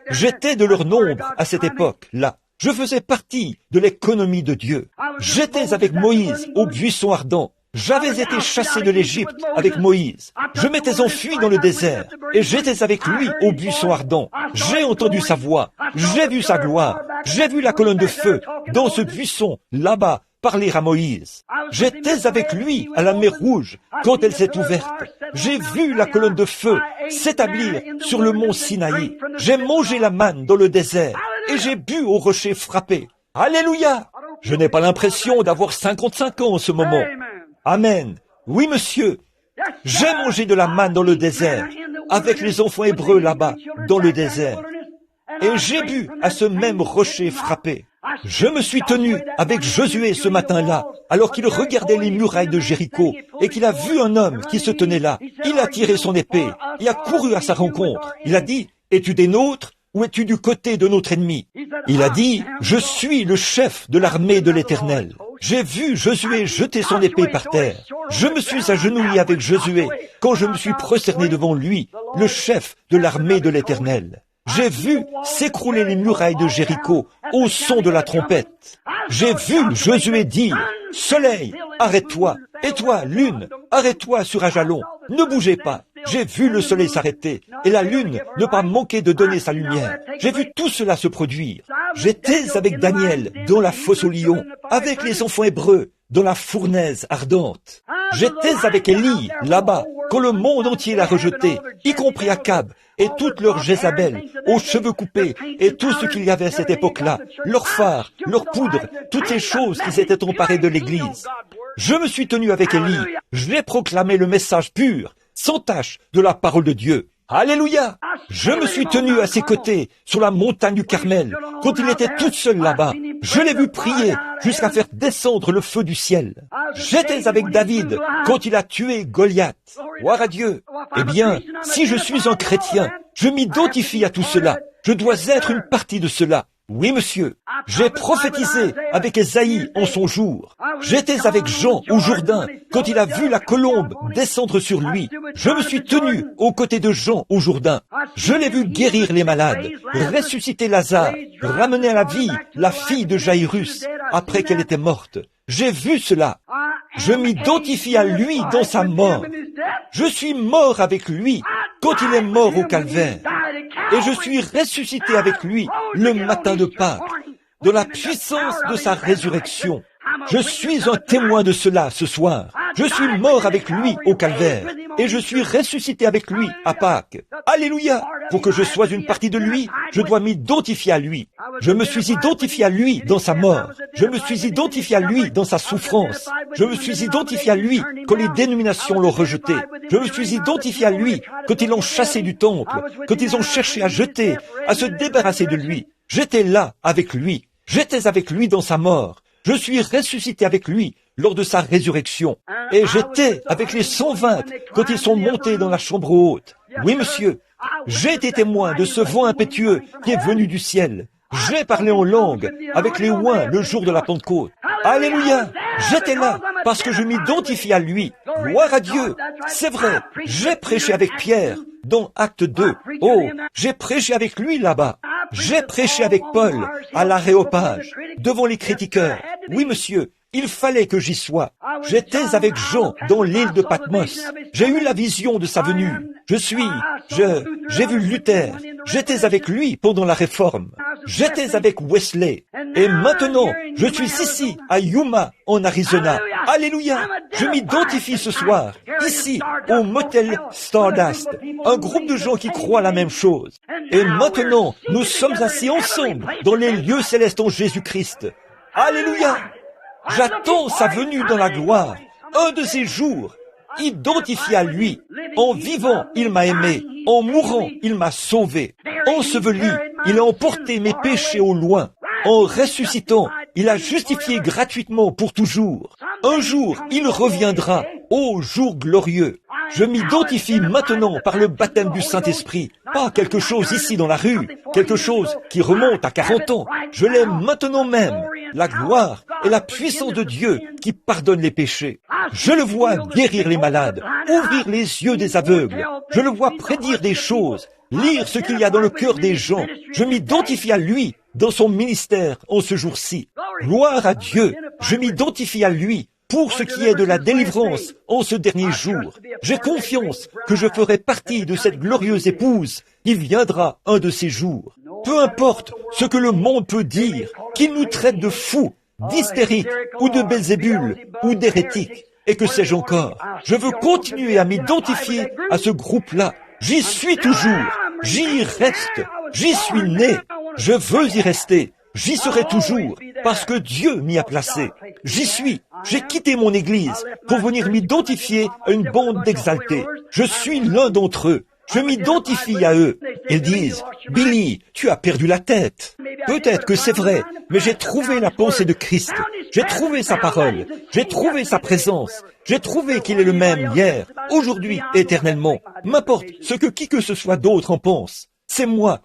J'étais de leur nombre à cette époque-là. Je faisais partie de l'économie de Dieu. J'étais avec Moïse au buisson ardent. J'avais été chassé de l'Égypte avec Moïse. Je m'étais enfui dans le désert et j'étais avec lui au buisson ardent. J'ai entendu sa voix. J'ai vu sa gloire. J'ai vu la colonne de feu dans ce buisson là-bas parler à Moïse. J'étais avec lui à la mer Rouge quand elle s'est ouverte. J'ai vu la colonne de feu s'établir sur le mont Sinaï. J'ai mangé la manne dans le désert et j'ai bu au rocher frappé. Alléluia! Je n'ai pas l'impression d'avoir 55 ans en ce moment. Amen. Oui, monsieur. J'ai mangé de la manne dans le désert avec les enfants hébreux là-bas dans le désert. Et j'ai bu à ce même rocher frappé. Je me suis tenu avec Josué ce matin-là, alors qu'il regardait les murailles de Jéricho, et qu'il a vu un homme qui se tenait là. Il a tiré son épée, il a couru à sa rencontre. Il a dit, « Es-tu des nôtres ou es-tu du côté de notre ennemi ?» Il a dit, « Je suis le chef de l'armée de l'Éternel. » J'ai vu Josué jeter son épée par terre. Je me suis agenouillé avec Josué quand je me suis prosterné devant lui, le chef de l'armée de l'Éternel. J'ai vu s'écrouler les murailles de Jéricho au son de la trompette. J'ai vu Josué dire, « Soleil, arrête-toi, et toi, lune, arrête-toi sur Ajalon, ne bougez pas. » J'ai vu le soleil s'arrêter et la lune ne pas manquer de donner sa lumière. J'ai vu tout cela se produire. J'étais avec Daniel dans la fosse aux lions, avec les enfants hébreux dans la fournaise ardente. J'étais avec Élie là-bas quand le monde entier l'a rejeté, y compris Akab et toutes leurs Jézabel, aux cheveux coupés et tout ce qu'il y avait à cette époque-là, leurs phares, leurs poudres, toutes les choses qui s'étaient emparées de l'Église. Je me suis tenu avec Élie, je l'ai proclamé le message pur, sans tache de la parole de Dieu. Alléluia! Je me suis tenu à ses côtés sur la montagne du Carmel quand il était tout seul là-bas. Je l'ai vu prier jusqu'à faire descendre le feu du ciel. J'étais avec David quand il a tué Goliath. Gloire à Dieu! Eh bien, si je suis un chrétien, je m'identifie à tout cela. Je dois être une partie de cela. Oui, monsieur. J'ai prophétisé avec Ésaïe en son jour. J'étais avec Jean au Jourdain quand il a vu la colombe descendre sur lui. Je me suis tenu aux côtés de Jean au Jourdain. Je l'ai vu guérir les malades, ressusciter Lazare, ramener à la vie la fille de Jaïrus après qu'elle était morte. J'ai vu cela. Je m'identifie à lui dans sa mort. Je suis mort avec lui quand il est mort au calvaire. Et je suis ressuscité avec lui le matin de Pâques, de la puissance de sa résurrection. Je suis un témoin de cela ce soir. Je suis mort avec lui au calvaire et je suis ressuscité avec lui à Pâques. Alléluia! Pour que je sois une partie de lui, je dois m'identifier à lui. Je me suis identifié à lui dans sa mort. Je me suis identifié à lui dans sa souffrance. Je me suis identifié à lui quand les dénominations l'ont rejeté. Je me suis identifié à lui quand ils l'ont chassé du temple, quand ils ont cherché à jeter, à se débarrasser de lui. J'étais là avec lui. J'étais avec lui dans sa mort. Je suis ressuscité avec lui lors de sa résurrection. Et j'étais avec les 120 quand ils sont montés dans la chambre haute. Oui, monsieur. J'ai été témoin de ce vent impétueux qui est venu du ciel. J'ai parlé en langue avec les oins le jour de la Pentecôte. Alléluia! J'étais là parce que je m'identifie à lui. Gloire à Dieu! C'est vrai, j'ai prêché avec Pierre dans Acte 2. Oh, j'ai prêché avec lui là-bas. J'ai prêché avec Paul à l'Aréopage, devant les critiqueurs. Oui, monsieur, il fallait que j'y sois. J'étais avec Jean dans l'île de Patmos. J'ai eu la vision de sa venue. J'ai vu Luther. J'étais avec lui pendant la Réforme. J'étais avec Wesley. Et maintenant, je suis ici, à Yuma, en Arizona. Alléluia! Je m'identifie ce soir, ici, au motel Stardust. Un groupe de gens qui croient la même chose. Et maintenant, nous sommes assis ensemble, dans les lieux célestes en Jésus-Christ. Alléluia! J'attends sa venue dans la gloire. Un de ces jours, identifié à lui. En vivant, il m'a aimé. En mourant, il m'a sauvé. Enseveli, il a emporté mes péchés au loin. En ressuscitant, il a justifié gratuitement pour toujours. Un jour, il reviendra. Ô jour glorieux! Je m'identifie maintenant par le baptême du Saint-Esprit. Pas quelque chose ici dans la rue, quelque chose qui remonte à 40 ans. Je l'ai maintenant même. La gloire et la puissance de Dieu qui pardonne les péchés. Je le vois guérir les malades, ouvrir les yeux des aveugles. Je le vois prédire des choses, lire ce qu'il y a dans le cœur des gens. Je m'identifie à lui dans son ministère en ce jour-ci. Gloire à Dieu, je m'identifie à lui pour ce qui est de la délivrance en ce dernier jour. J'ai confiance que je ferai partie de cette glorieuse épouse qui viendra un de ces jours. Peu importe ce que le monde peut dire, qu'il nous traite de fous, d'hystériques, ou de Belzébul, ou d'hérétiques, et que sais-je encore. Je veux continuer à m'identifier à ce groupe-là. J'y suis toujours, j'y reste, j'y suis né, je veux y rester. J'y serai toujours, parce que Dieu m'y a placé. J'y suis. J'ai quitté mon église pour venir m'identifier à une bande d'exaltés. Je suis l'un d'entre eux. Je m'identifie à eux. Ils disent, « Billy, tu as perdu la tête. » Peut-être que c'est vrai, mais j'ai trouvé la pensée de Christ. J'ai trouvé sa parole. J'ai trouvé sa présence. J'ai trouvé qu'il est le même hier, aujourd'hui, éternellement. M'importe ce que qui que ce soit d'autre en pense. C'est moi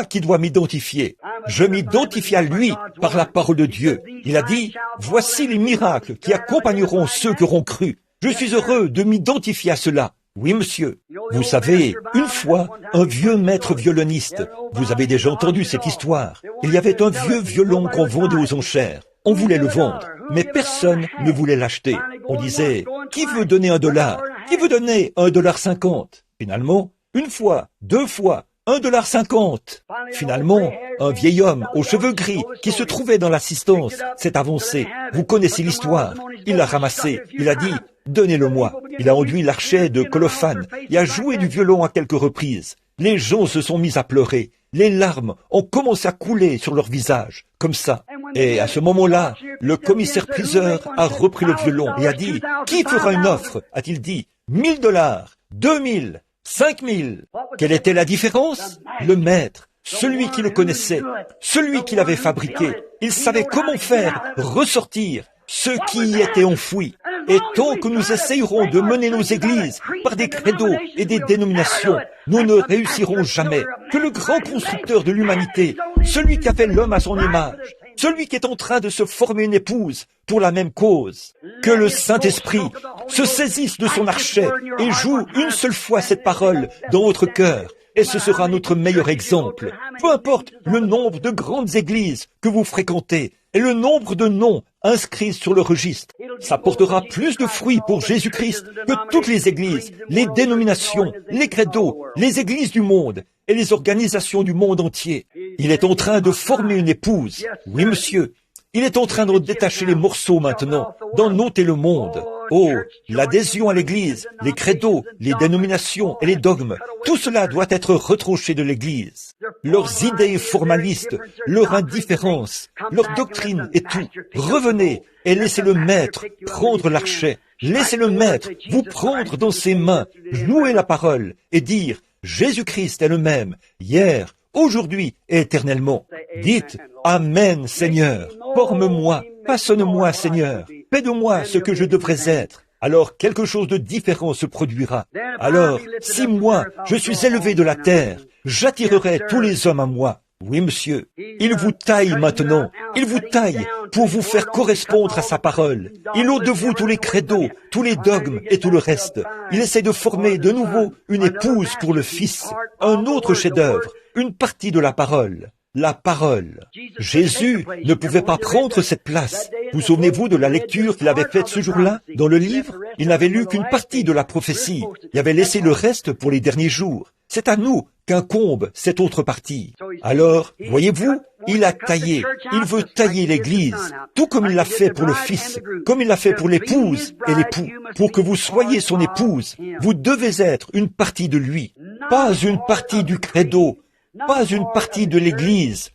qui dois m'identifier. Je m'identifie à lui par la parole de Dieu. Il a dit, voici les miracles qui accompagneront ceux qui auront cru. Je suis heureux de m'identifier à cela. Oui, monsieur. Vous savez, une fois, un vieux maître violoniste, vous avez déjà entendu cette histoire. Il y avait un vieux violon qu'on vendait aux enchères. On voulait le vendre, mais personne ne voulait l'acheter. On disait, qui veut donner $1? Qui veut donner $1.50? Finalement, une fois, 2 fois, $1.50. Finalement, un vieil homme aux cheveux gris qui se trouvait dans l'assistance s'est avancé. Vous connaissez l'histoire. Il l'a ramassé. Il a dit, donnez-le-moi. Il a enduit l'archet de colophane et a joué du violon à quelques reprises. Les gens se sont mis à pleurer. Les larmes ont commencé à couler sur leur visage, comme ça. Et à ce moment-là, le commissaire-priseur a repris le violon et a dit, qui fera une offre? A-t-il dit, $1000, 2000, 5000. Quelle était la différence? Le maître, celui qui le connaissait, celui qui l'avait fabriqué. Il savait comment faire ressortir ce qui y était enfoui. Et tant que nous essayerons de mener nos églises par des credos et des dénominations, nous ne réussirons jamais. Que le grand constructeur de l'humanité, celui qui a fait l'homme à son image, celui qui est en train de se former une épouse pour la même cause, que le Saint-Esprit se saisisse de son archet et joue une seule fois cette parole dans votre cœur. Et ce sera notre meilleur exemple. Peu importe le nombre de grandes églises que vous fréquentez et le nombre de noms inscrits sur le registre, ça portera plus de fruits pour Jésus-Christ que toutes les églises, les dénominations, les credos, les églises du monde et les organisations du monde entier. Il est en train de former une épouse. Oui, monsieur. Il est en train de détacher les morceaux maintenant, d'en ôter le monde. Oh, l'adhésion à l'Église, les credos, les dénominations et les dogmes, tout cela doit être retranché de l'Église. Leurs idées formalistes, leur indifférence, leur doctrine et tout. Revenez et laissez le Maître prendre l'archet. Laissez le Maître vous prendre dans ses mains, louer la parole et dire « Jésus-Christ est le même, hier, aujourd'hui et éternellement. » Dites « Amen, Seigneur. Forme-moi, façonne-moi, Seigneur. Fais de moi ce que je devrais être. » Alors quelque chose de différent se produira. Alors, si moi, je suis élevé de la terre, j'attirerai tous les hommes à moi. Oui, monsieur. Il vous taille maintenant. Il vous taille pour vous faire correspondre à sa parole. Il ôte de vous tous les credos, tous les dogmes et tout le reste. Il essaie de former de nouveau une épouse pour le Fils, un autre chef-d'œuvre, une partie de la parole. La parole. Jésus ne pouvait pas prendre cette place. Vous souvenez-vous de la lecture qu'il avait faite ce jour-là dans le livre? Il n'avait lu qu'une partie de la prophétie. Il avait laissé le reste pour les derniers jours. C'est à nous qu'incombe cette autre partie. Alors, voyez-vous, il a taillé, il veut tailler l'Église, tout comme il l'a fait pour le Fils, comme il l'a fait pour l'épouse et l'époux. Pour que vous soyez son épouse, vous devez être une partie de lui, pas une partie du credo, pas une partie de l'Église,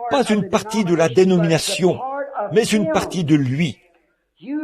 pas une partie de la dénomination, mais une partie de lui.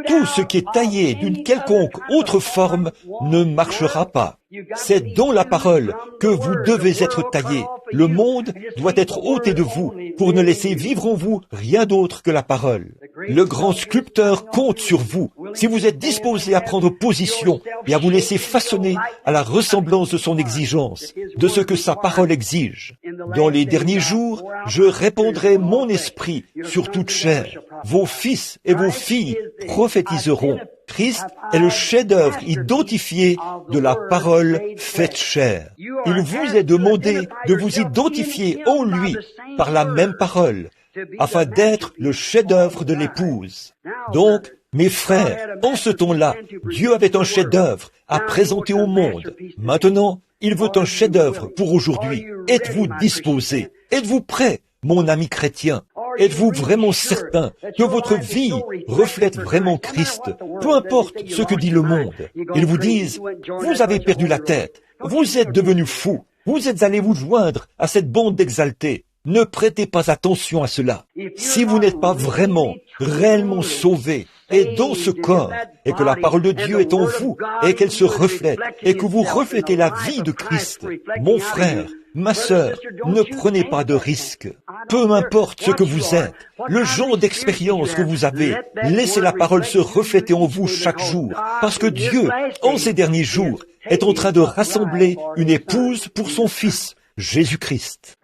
Tout ce qui est taillé d'une quelconque autre forme ne marchera pas. C'est dans la parole que vous devez être taillé. Le monde doit être ôté de vous pour ne laisser vivre en vous rien d'autre que la parole. Le grand sculpteur compte sur vous si vous êtes disposé à prendre position et à vous laisser façonner à la ressemblance de son exigence, de ce que sa parole exige. Dans les derniers jours, je répandrai mon esprit sur toute chair. Vos fils et vos filles prophétiseront. Christ est le chef-d'œuvre identifié de la parole faite chair. Il vous est demandé de vous identifier en lui par la même parole, afin d'être le chef-d'œuvre de l'épouse. Donc, mes frères, en ce temps-là, Dieu avait un chef-d'œuvre à présenter au monde. Maintenant, il veut un chef-d'œuvre pour aujourd'hui. Êtes-vous disposés? Êtes-vous prêts, mon ami chrétien? Êtes-vous vraiment certain que votre vie reflète vraiment Christ? Peu importe ce que dit le monde. Ils vous disent, vous avez perdu la tête, vous êtes devenu fou, vous êtes allé vous joindre à cette bande d'exaltés. Ne prêtez pas attention à cela. Si vous n'êtes pas vraiment, réellement sauvé, et dans ce corps, et que la parole de Dieu est en vous, et qu'elle se reflète, et que vous reflétez la vie de Christ, mon frère, ma sœur, ne prenez pas de risques. Peu importe ce que vous êtes, le genre d'expérience que vous avez, laissez la parole se refléter en vous chaque jour, parce que Dieu, en ces derniers jours, est en train de rassembler une épouse pour son Fils, Jésus-Christ.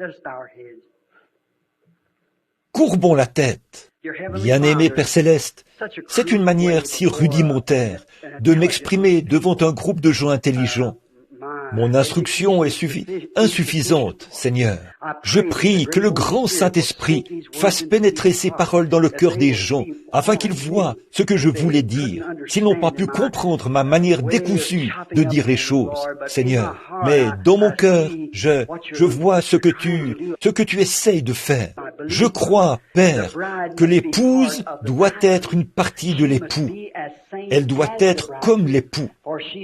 Courbons la tête. Bien-aimé Père Céleste, c'est une manière si rudimentaire de m'exprimer devant un groupe de gens intelligents. Mon instruction est insuffisante, Seigneur. Je prie que le grand Saint-Esprit fasse pénétrer ces paroles dans le cœur des gens, afin qu'ils voient ce que je voulais dire, s'ils n'ont pas pu comprendre ma manière décousue de dire les choses, Seigneur. Mais dans mon cœur, je vois ce que tu essayes de faire. Je crois, Père, que l'épouse doit être une partie de l'époux. Elle doit être comme l'époux,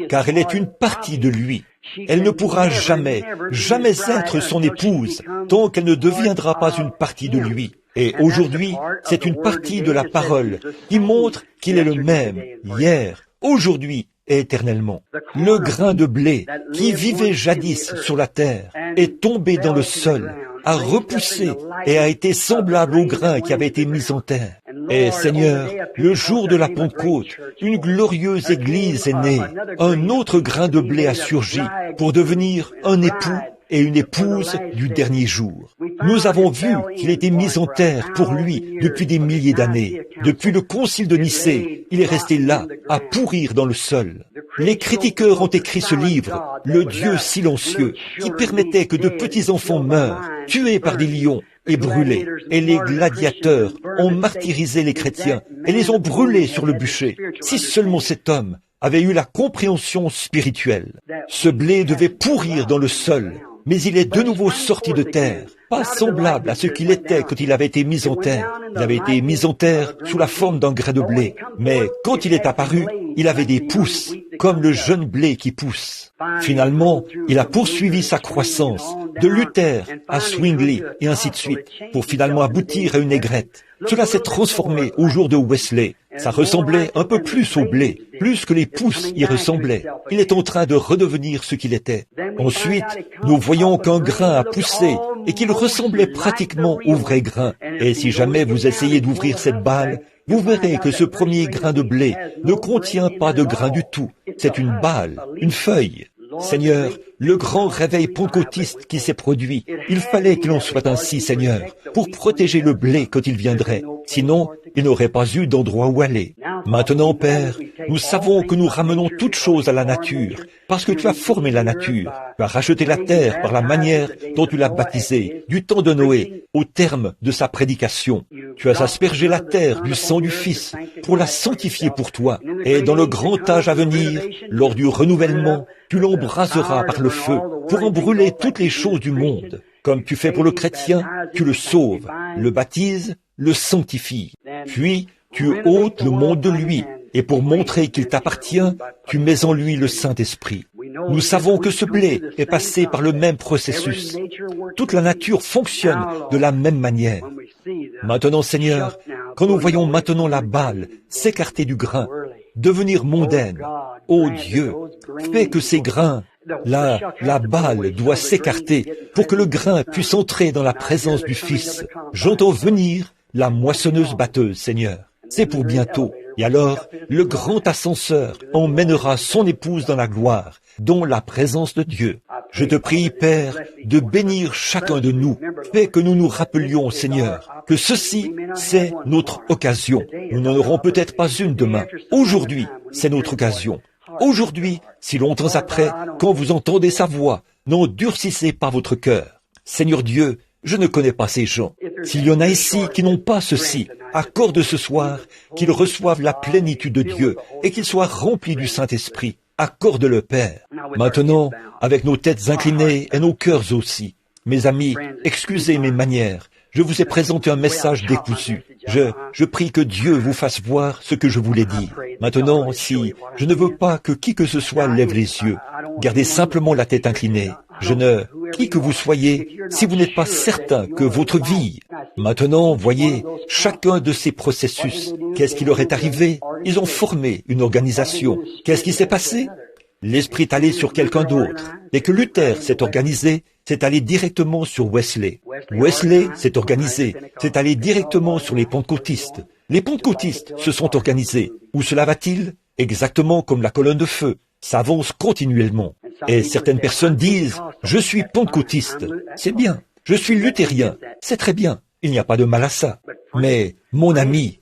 car elle est une partie de lui. Elle ne pourra jamais être son épouse tant qu'elle ne deviendra pas une partie de lui. Et aujourd'hui, c'est une partie de la parole qui montre qu'il est le même, hier, aujourd'hui et éternellement. Le grain de blé qui vivait jadis sur la terre est tombé dans le sol, a repoussé et a été semblable au grain qui avait été mis en terre. Et Seigneur, le jour de la Pentecôte, une glorieuse Église est née. Un autre grain de blé a surgi pour devenir un époux et une épouse du dernier jour. Nous avons vu qu'il était mis en terre pour lui depuis des milliers d'années. Depuis le concile de Nicée, il est resté là, à pourrir dans le sol. Les critiqueurs ont écrit ce livre, Le Dieu silencieux, qui permettait que de petits enfants meurent, tués par des lions et brûlés. Et les gladiateurs ont martyrisé les chrétiens et les ont brûlés sur le bûcher. Si seulement cet homme avait eu la compréhension spirituelle. Ce blé devait pourrir dans le sol, mais il est de nouveau sorti de terre, pas semblable à ce qu'il était quand il avait été mis en terre. Il avait été mis en terre sous la forme d'un grain de blé, mais quand il est apparu, il avait des pousses, comme le jeune blé qui pousse. Finalement, il a poursuivi sa croissance, de Luther à Zwingli, et ainsi de suite, pour finalement aboutir à une aigrette. Cela s'est transformé au jour de Wesley. Ça ressemblait un peu plus au blé, plus que les pousses y ressemblaient. Il est en train de redevenir ce qu'il était. Ensuite, nous voyons qu'un grain a poussé et qu'il ressemblait pratiquement au vrai grain. Et si jamais vous essayez d'ouvrir cette balle, vous verrez que ce premier grain de blé ne contient pas de grain du tout. C'est une balle, une feuille. Seigneur, le grand réveil pentecôtiste qui s'est produit, il fallait qu'il en soit ainsi, Seigneur, pour protéger le blé quand il viendrait. Sinon, il n'aurait pas eu d'endroit où aller. Maintenant, Père, Nous savons que nous ramenons toutes choses à la nature, parce que tu as formé la nature. Tu as racheté la terre par la manière dont tu l'as baptisée, du temps de Noé, au terme de sa prédication. Tu as aspergé la terre du sang du Fils pour la sanctifier pour toi. Et dans le grand âge à venir, lors du renouvellement, tu l'embraseras par le feu pour en brûler toutes les choses du monde. Comme tu fais pour le chrétien, tu le sauves, le baptises, le sanctifies. Puis, tu ôtes le monde de lui, et pour montrer qu'il t'appartient, tu mets en lui le Saint-Esprit. Nous savons que ce blé est passé par le même processus. Toute la nature fonctionne de la même manière. Maintenant, Seigneur, quand nous voyons maintenant la balle s'écarter du grain, devenir mondaine, ô Dieu, fais que ces grains, la balle doit s'écarter pour que le grain puisse entrer dans la présence du Fils. J'entends venir la moissonneuse batteuse, Seigneur. C'est pour bientôt. Et alors, le grand ascenseur emmènera son épouse dans la gloire, dont la présence de Dieu. Je te prie, Père, de bénir chacun de nous. Fais que nous nous rappelions, Seigneur, que ceci, c'est notre occasion. Nous n'en aurons peut-être pas une demain. Aujourd'hui, c'est notre occasion. Aujourd'hui, si longtemps après, quand vous entendez sa voix, n'endurcissez pas votre cœur. Seigneur Dieu, je ne connais pas ces gens. S'il y en a ici qui n'ont pas ceci, accorde ce soir qu'ils reçoivent la plénitude de Dieu et qu'ils soient remplis du Saint-Esprit. Accorde-le, Père. Maintenant, avec nos têtes inclinées et nos cœurs aussi, mes amis, excusez mes manières. Je vous ai présenté un message décousu. Je prie que Dieu vous fasse voir ce que je voulais dire. Maintenant, si je ne veux pas que qui que ce soit lève les yeux, gardez simplement la tête inclinée. Qui que vous soyez, si vous n'êtes pas certain que votre vie, maintenant, voyez, chacun de ces processus, qu'est-ce qui leur est arrivé? Ils ont formé une organisation. Qu'est-ce qui s'est passé? L'Esprit est allé sur quelqu'un d'autre. Dès que Luther s'est organisé, c'est allé directement sur Wesley. Wesley s'est organisé, c'est allé directement sur les pentecôtistes. Les pentecôtistes se sont organisés. Où cela va-t-il? Exactement comme la colonne de feu. Ça avance continuellement. Et certaines personnes disent, je suis pentecôtiste. C'est bien. Je suis luthérien. C'est très bien. Il n'y a pas de mal à ça. Mais, mon ami,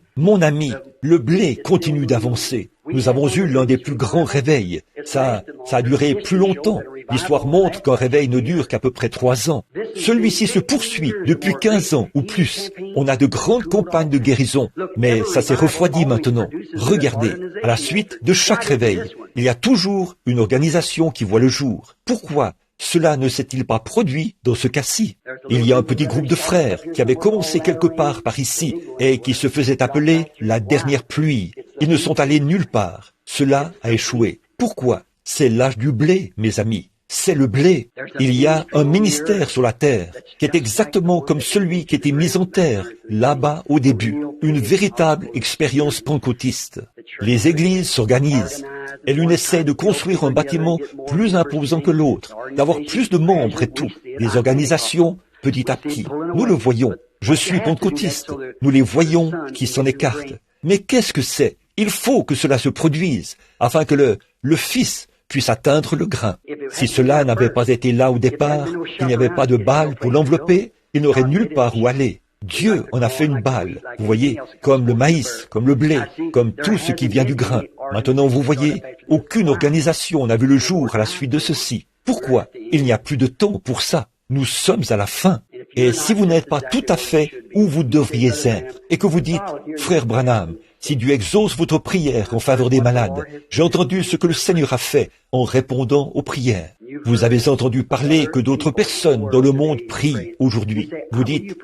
le blé continue d'avancer. Nous avons eu l'un des plus grands réveils. Ça a duré plus longtemps. L'histoire montre qu'un réveil ne dure qu'à peu près 3 ans. Celui-ci se poursuit depuis 15 ans ou plus. On a de grandes campagnes de guérison, mais ça s'est refroidi maintenant. Regardez, à la suite de chaque réveil, il y a toujours une organisation qui voit le jour. Pourquoi cela ne s'est-il pas produit dans ce cas-ci? Il y a un petit groupe de frères qui avait commencé quelque part par ici et qui se faisait appeler la dernière pluie. Ils ne sont allés nulle part. Cela a échoué. Pourquoi? C'est l'âge du blé, mes amis. C'est le blé. Il y a un ministère sur la terre qui est exactement comme celui qui était mis en terre là-bas au début. Une véritable expérience pentecôtiste. Les églises s'organisent. Et l'une essaie de construire un bâtiment plus imposant que l'autre, d'avoir plus de membres et tout. Les organisations, petit à petit, nous le voyons. Je suis pentecôtiste. Nous les voyons qui s'en écartent. Mais qu'est-ce que c'est? Il faut que cela se produise, afin que le Fils puisse atteindre le grain. Si cela n'avait pas été là au départ, qu'il n'y avait pas de balle pour l'envelopper, il n'aurait nulle part où aller. Dieu en a fait une balle, vous voyez, comme le maïs, comme le blé, comme tout ce qui vient du grain. Maintenant, vous voyez, aucune organisation n'a vu le jour à la suite de ceci. Pourquoi? Il n'y a plus de temps pour ça. Nous sommes à la fin. Et si vous n'êtes pas tout à fait où vous devriez être, et que vous dites, frère Branham, si Dieu exauce votre prière en faveur des malades, j'ai entendu ce que le Seigneur a fait en répondant aux prières. Vous avez entendu parler que d'autres personnes dans le monde prient aujourd'hui. Vous dites,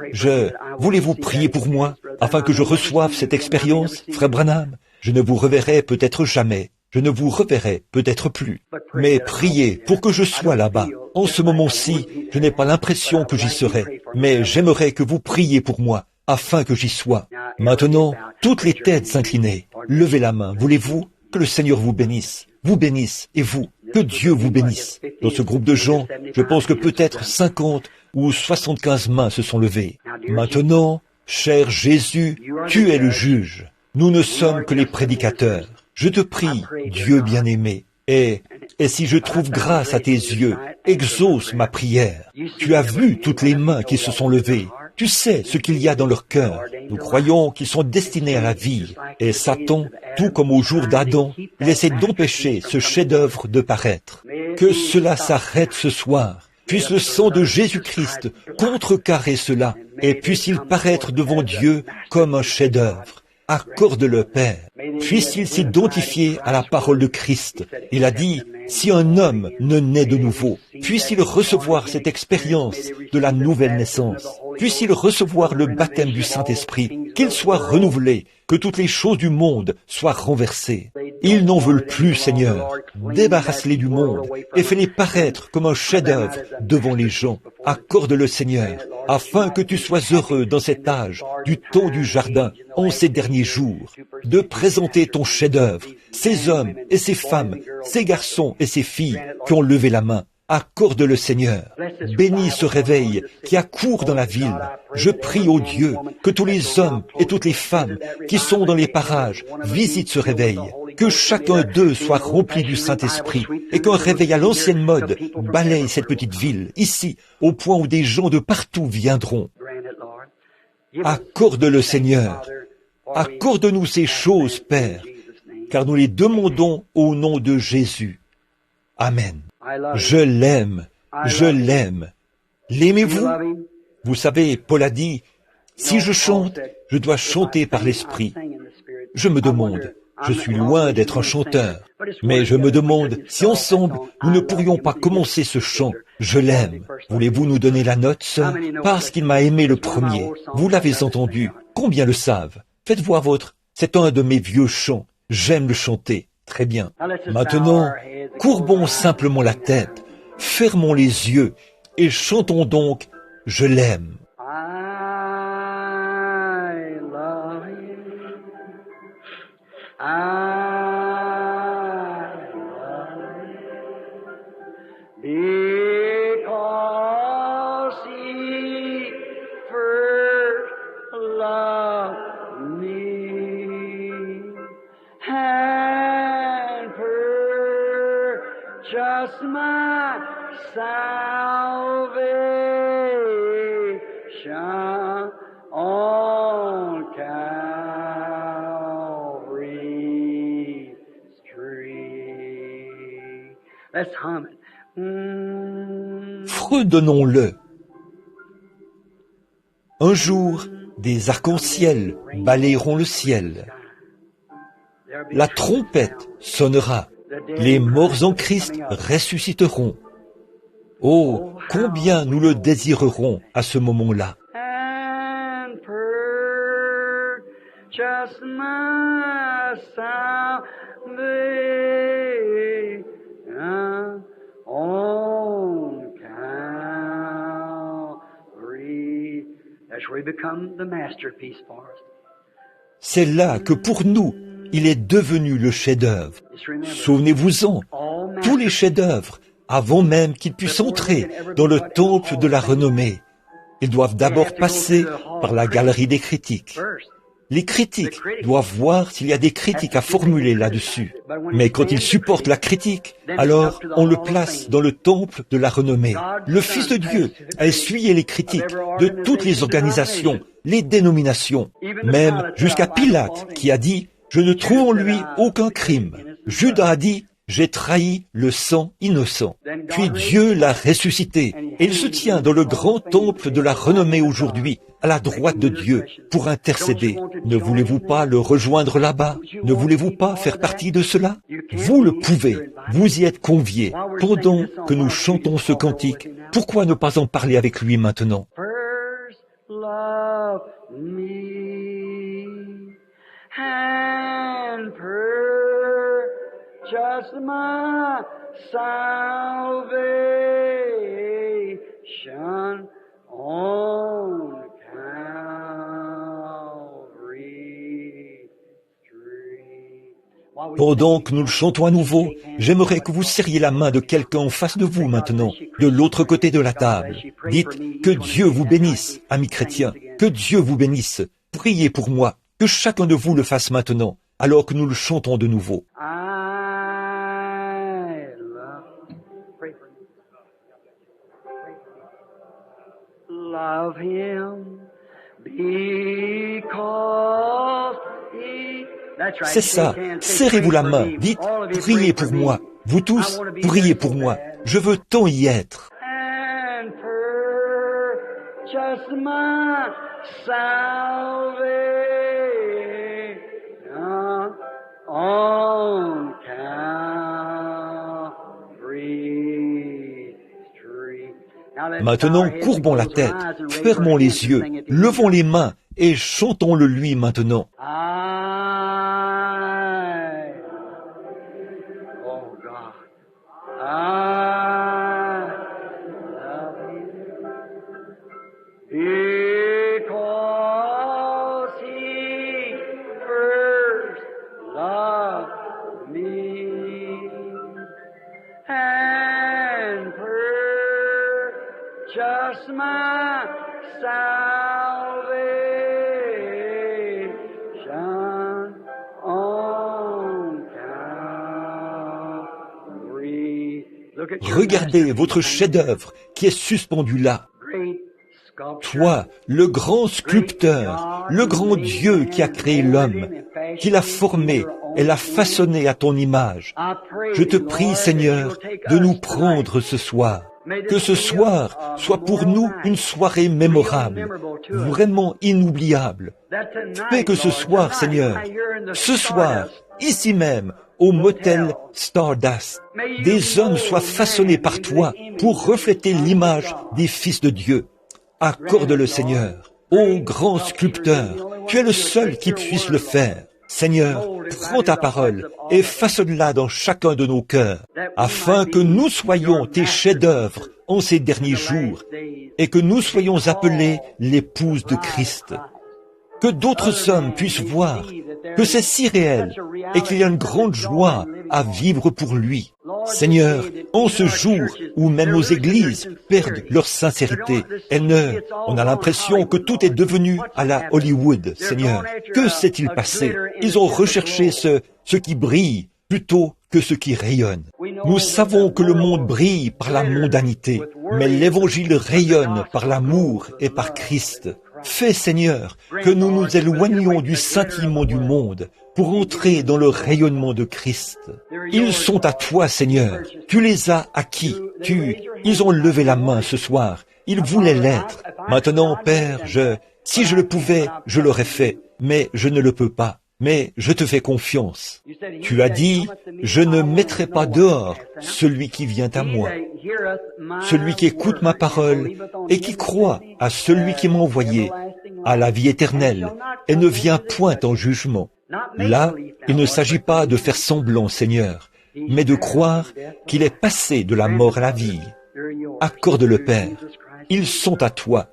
voulez-vous prier pour moi, afin que je reçoive cette expérience, frère Branham? Je ne vous reverrai peut-être jamais. Je ne vous reverrai peut-être plus. Mais priez pour que je sois là-bas. En ce moment-ci, je n'ai pas l'impression que j'y serai, mais j'aimerais que vous priez pour moi, afin que j'y sois. Maintenant, toutes les têtes inclinées, levez la main. Voulez-vous que le Seigneur vous bénisse, et vous, que Dieu vous bénisse. Dans ce groupe de gens, je pense que peut-être 50 ou 75 mains se sont levées. Maintenant, cher Jésus, tu es le juge. Nous ne sommes que les prédicateurs. Je te prie, Dieu bien-aimé, et si je trouve grâce à tes yeux, exauce ma prière. Tu as vu toutes les mains qui se sont levées. Tu sais ce qu'il y a dans leur cœur. Nous croyons qu'ils sont destinés à la vie. Et Satan, tout comme au jour d'Adam, il essaie d'empêcher ce chef-d'œuvre de paraître. Que cela s'arrête ce soir. Puisse le sang de Jésus-Christ contrecarrer cela et puisse-t-il paraître devant Dieu comme un chef-d'œuvre. Accorde-le, Père. Puisse-t-il s'identifier à la parole de Christ. Il a dit, si un homme ne naît de nouveau, puisse-t-il recevoir cette expérience de la nouvelle naissance. Puisse-t-il recevoir le baptême du Saint-Esprit, qu'il soit renouvelé, que toutes les choses du monde soient renversées. Ils n'en veulent plus, Seigneur. Débarrasse-les du monde et fais-les paraître comme un chef-d'œuvre devant les gens. Accorde-le, Seigneur, afin que tu sois heureux dans cet âge, du temps du jardin, en ces derniers jours, de présenter ton chef-d'œuvre, ces hommes et ces femmes, ces garçons et ces filles qui ont levé la main. Accorde-le, Seigneur. Bénis ce réveil qui accourt dans la ville. Je prie au Dieu que tous les hommes et toutes les femmes qui sont dans les parages visitent ce réveil, que chacun d'eux soit rempli du Saint-Esprit et qu'un réveil à l'ancienne mode balaye cette petite ville, ici, au point où des gens de partout viendront. Accorde-le, Seigneur. Accorde-nous ces choses, Père, car nous les demandons au nom de Jésus. Amen. Je l'aime, je l'aime. L'aimez-vous? Vous savez, Paul a dit, si je chante, je dois chanter par l'Esprit. Je me demande, je suis loin d'être un chanteur, mais je me demande si ensemble, nous ne pourrions pas commencer ce chant. Je l'aime. Voulez-vous nous donner la note, sœur? Parce qu'il m'a aimé le premier. Vous l'avez entendu. Combien le savent? Faites voir votre. C'est un de mes vieux chants. J'aime le chanter. Très bien. Maintenant, courbons simplement la tête, fermons les yeux et chantons donc « Je l'aime ». Just my salvation on Calvary's tree. Let's hum it. Fredonnons-le. Un jour, des arcs-en-ciel balayeront le ciel. La trompette sonnera. Les morts en Christ ressusciteront. Oh, combien nous le désirerons à ce moment-là. And purchase my salvation on Calvary. That's where he become the masterpiece for us. C'est là que pour nous, il est devenu le chef-d'œuvre. Souvenez-vous-en, tous les chefs-d'œuvre, avant même qu'ils puissent entrer dans le temple de la renommée, ils doivent d'abord passer par la galerie des critiques. Les critiques doivent voir s'il y a des critiques à formuler là-dessus. Mais quand ils supportent la critique, alors on le place dans le temple de la renommée. Le Fils de Dieu a essuyé les critiques de toutes les organisations, les dénominations, même jusqu'à Pilate qui a dit « Je ne trouve en lui aucun crime ». Judas a dit « J'ai trahi le sang innocent ». Puis Dieu l'a ressuscité et il se tient dans le grand temple de la renommée aujourd'hui, à la droite de Dieu, pour intercéder. Ne voulez-vous pas le rejoindre là-bas? Ne voulez-vous pas faire partie de cela? Vous le pouvez, vous y êtes conviés. Pendant que nous chantons ce cantique, pourquoi ne pas en parler avec lui maintenant? First love me and purchase my salvation on Calvary Street. Pendant que nous le chantons à nouveau, j'aimerais que vous serriez la main de quelqu'un en face de vous maintenant, de l'autre côté de la table. Dites que Dieu vous bénisse, amis chrétiens, que Dieu vous bénisse. Priez pour moi, que chacun de vous le fasse maintenant, alors que nous le chantons de nouveau. Pray for me. Love him. Because he... That's right. C'est ça, serrez-vous la main, dites « Priez pour moi ». Vous tous, priez pour moi. Je veux tant y être. And purchase my salvation on Calvary's tree. Now let's Maintenant, bow our heads, courbons la close tête, our eyes and raise fermons our les hands and yeux, sing it to levons him. les mains et chantons-le lui maintenant. Oh God, I love you because He first loved me and purchased my salvation on Calvary. Look at your Regardez votre chef-d'œuvre qui est suspendu là. great sculpture. Toi, le grand sculpteur, le grand Dieu qui a créé l'homme, qui l'a formé et l'a façonné à ton image. Je te prie, Seigneur, de nous prendre ce soir. Que ce soir soit pour nous une soirée mémorable, vraiment inoubliable. Fais que ce soir, Seigneur, ce soir, ici même, au motel Stardust, des hommes soient façonnés par toi pour refléter l'image des fils de Dieu. Accorde-le, Seigneur. Ô grand sculpteur, tu es le seul qui puisse le faire. Seigneur, prends ta parole et façonne-la dans chacun de nos cœurs, afin que nous soyons tes chefs-d'œuvre en ces derniers jours et que nous soyons appelés l'épouse de Christ. Que d'autres hommes puissent voir que c'est si réel et qu'il y a une grande joie à vivre pour lui. Seigneur, en ce jour où même nos églises perdent leur sincérité, on a l'impression que tout est devenu à la Hollywood, Seigneur. Que s'est-il passé? Ils ont recherché ce qui brille plutôt que ce qui rayonne. Nous savons que le monde brille par la mondanité, mais l'Évangile rayonne par l'amour et par Christ. Fais, Seigneur, que nous nous éloignions du scintillement du monde pour entrer dans le rayonnement de Christ. Ils sont à toi, Seigneur. Tu les as acquis. Ils ont levé la main ce soir. Ils voulaient l'être. Maintenant, Père, si je le pouvais, je l'aurais fait, mais je ne le peux pas. Mais je te fais confiance. Tu as dit, je ne mettrai pas dehors celui qui vient à moi, celui qui écoute ma parole et qui croit à celui qui m'a envoyé, à la vie éternelle, et ne vient point en jugement. Là, il ne s'agit pas de faire semblant, Seigneur, mais de croire qu'il est passé de la mort à la vie. Accorde-le, Père. Ils sont à toi,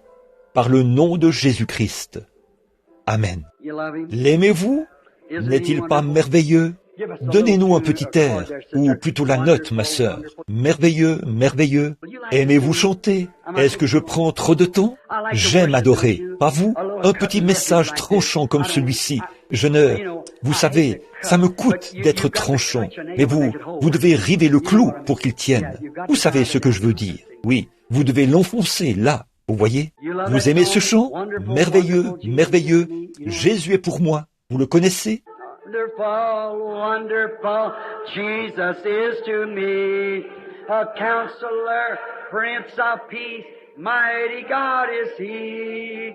par le nom de Jésus-Christ. Amen. L'aimez-vous? N'est-il pas merveilleux? Donnez-nous un petit air, ou plutôt la note, ma sœur. Merveilleux, merveilleux. Aimez-vous chanter? Est-ce que je prends trop de temps? J'aime adorer, pas vous? Un petit message tranchant comme celui-ci. Vous savez, ça me coûte d'être tranchant, mais vous devez river le clou pour qu'il tienne. Vous savez ce que je veux dire. Oui, vous devez l'enfoncer là. Vous voyez? Vous aimez ce chant? Merveilleux, merveilleux. Jésus est pour moi. Vous le connaissez? Wonderful, wonderful, Jesus is to me, a counselor, Prince of Peace, mighty God is He,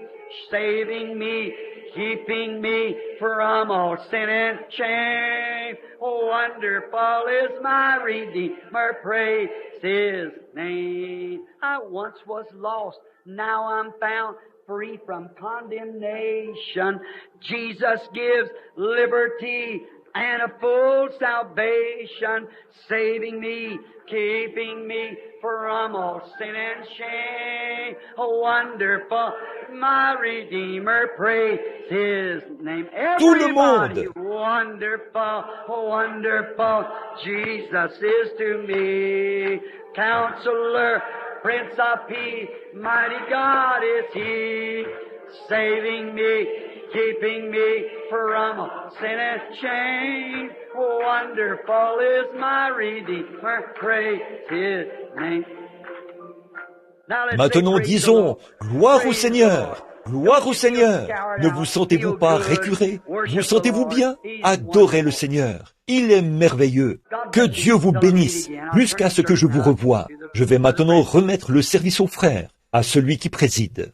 saving me, keeping me from all sin and shame. Oh, wonderful is my Redeemer, praise His name. I once was lost, now I'm found, free from condemnation. Jesus gives liberty and a full salvation, saving me, keeping me from all sin and shame. Oh, wonderful, my Redeemer, praise His name. Tout le monde. Wonderful, wonderful, Jesus is to me, Counselor, Prince of Peace, mighty God is He, saving me, keeping me from sin and shame. Wonderful is my Redeemer, praise His name. Maintenant disons, gloire au Seigneur, Gloire au Seigneur! Ne vous sentez-vous pas récuré? Vous sentez-vous bien? Adorez le Seigneur. Il est merveilleux. Que Dieu vous bénisse jusqu'à ce que je vous revoie. Je vais maintenant remettre le service aux frères, à celui qui préside.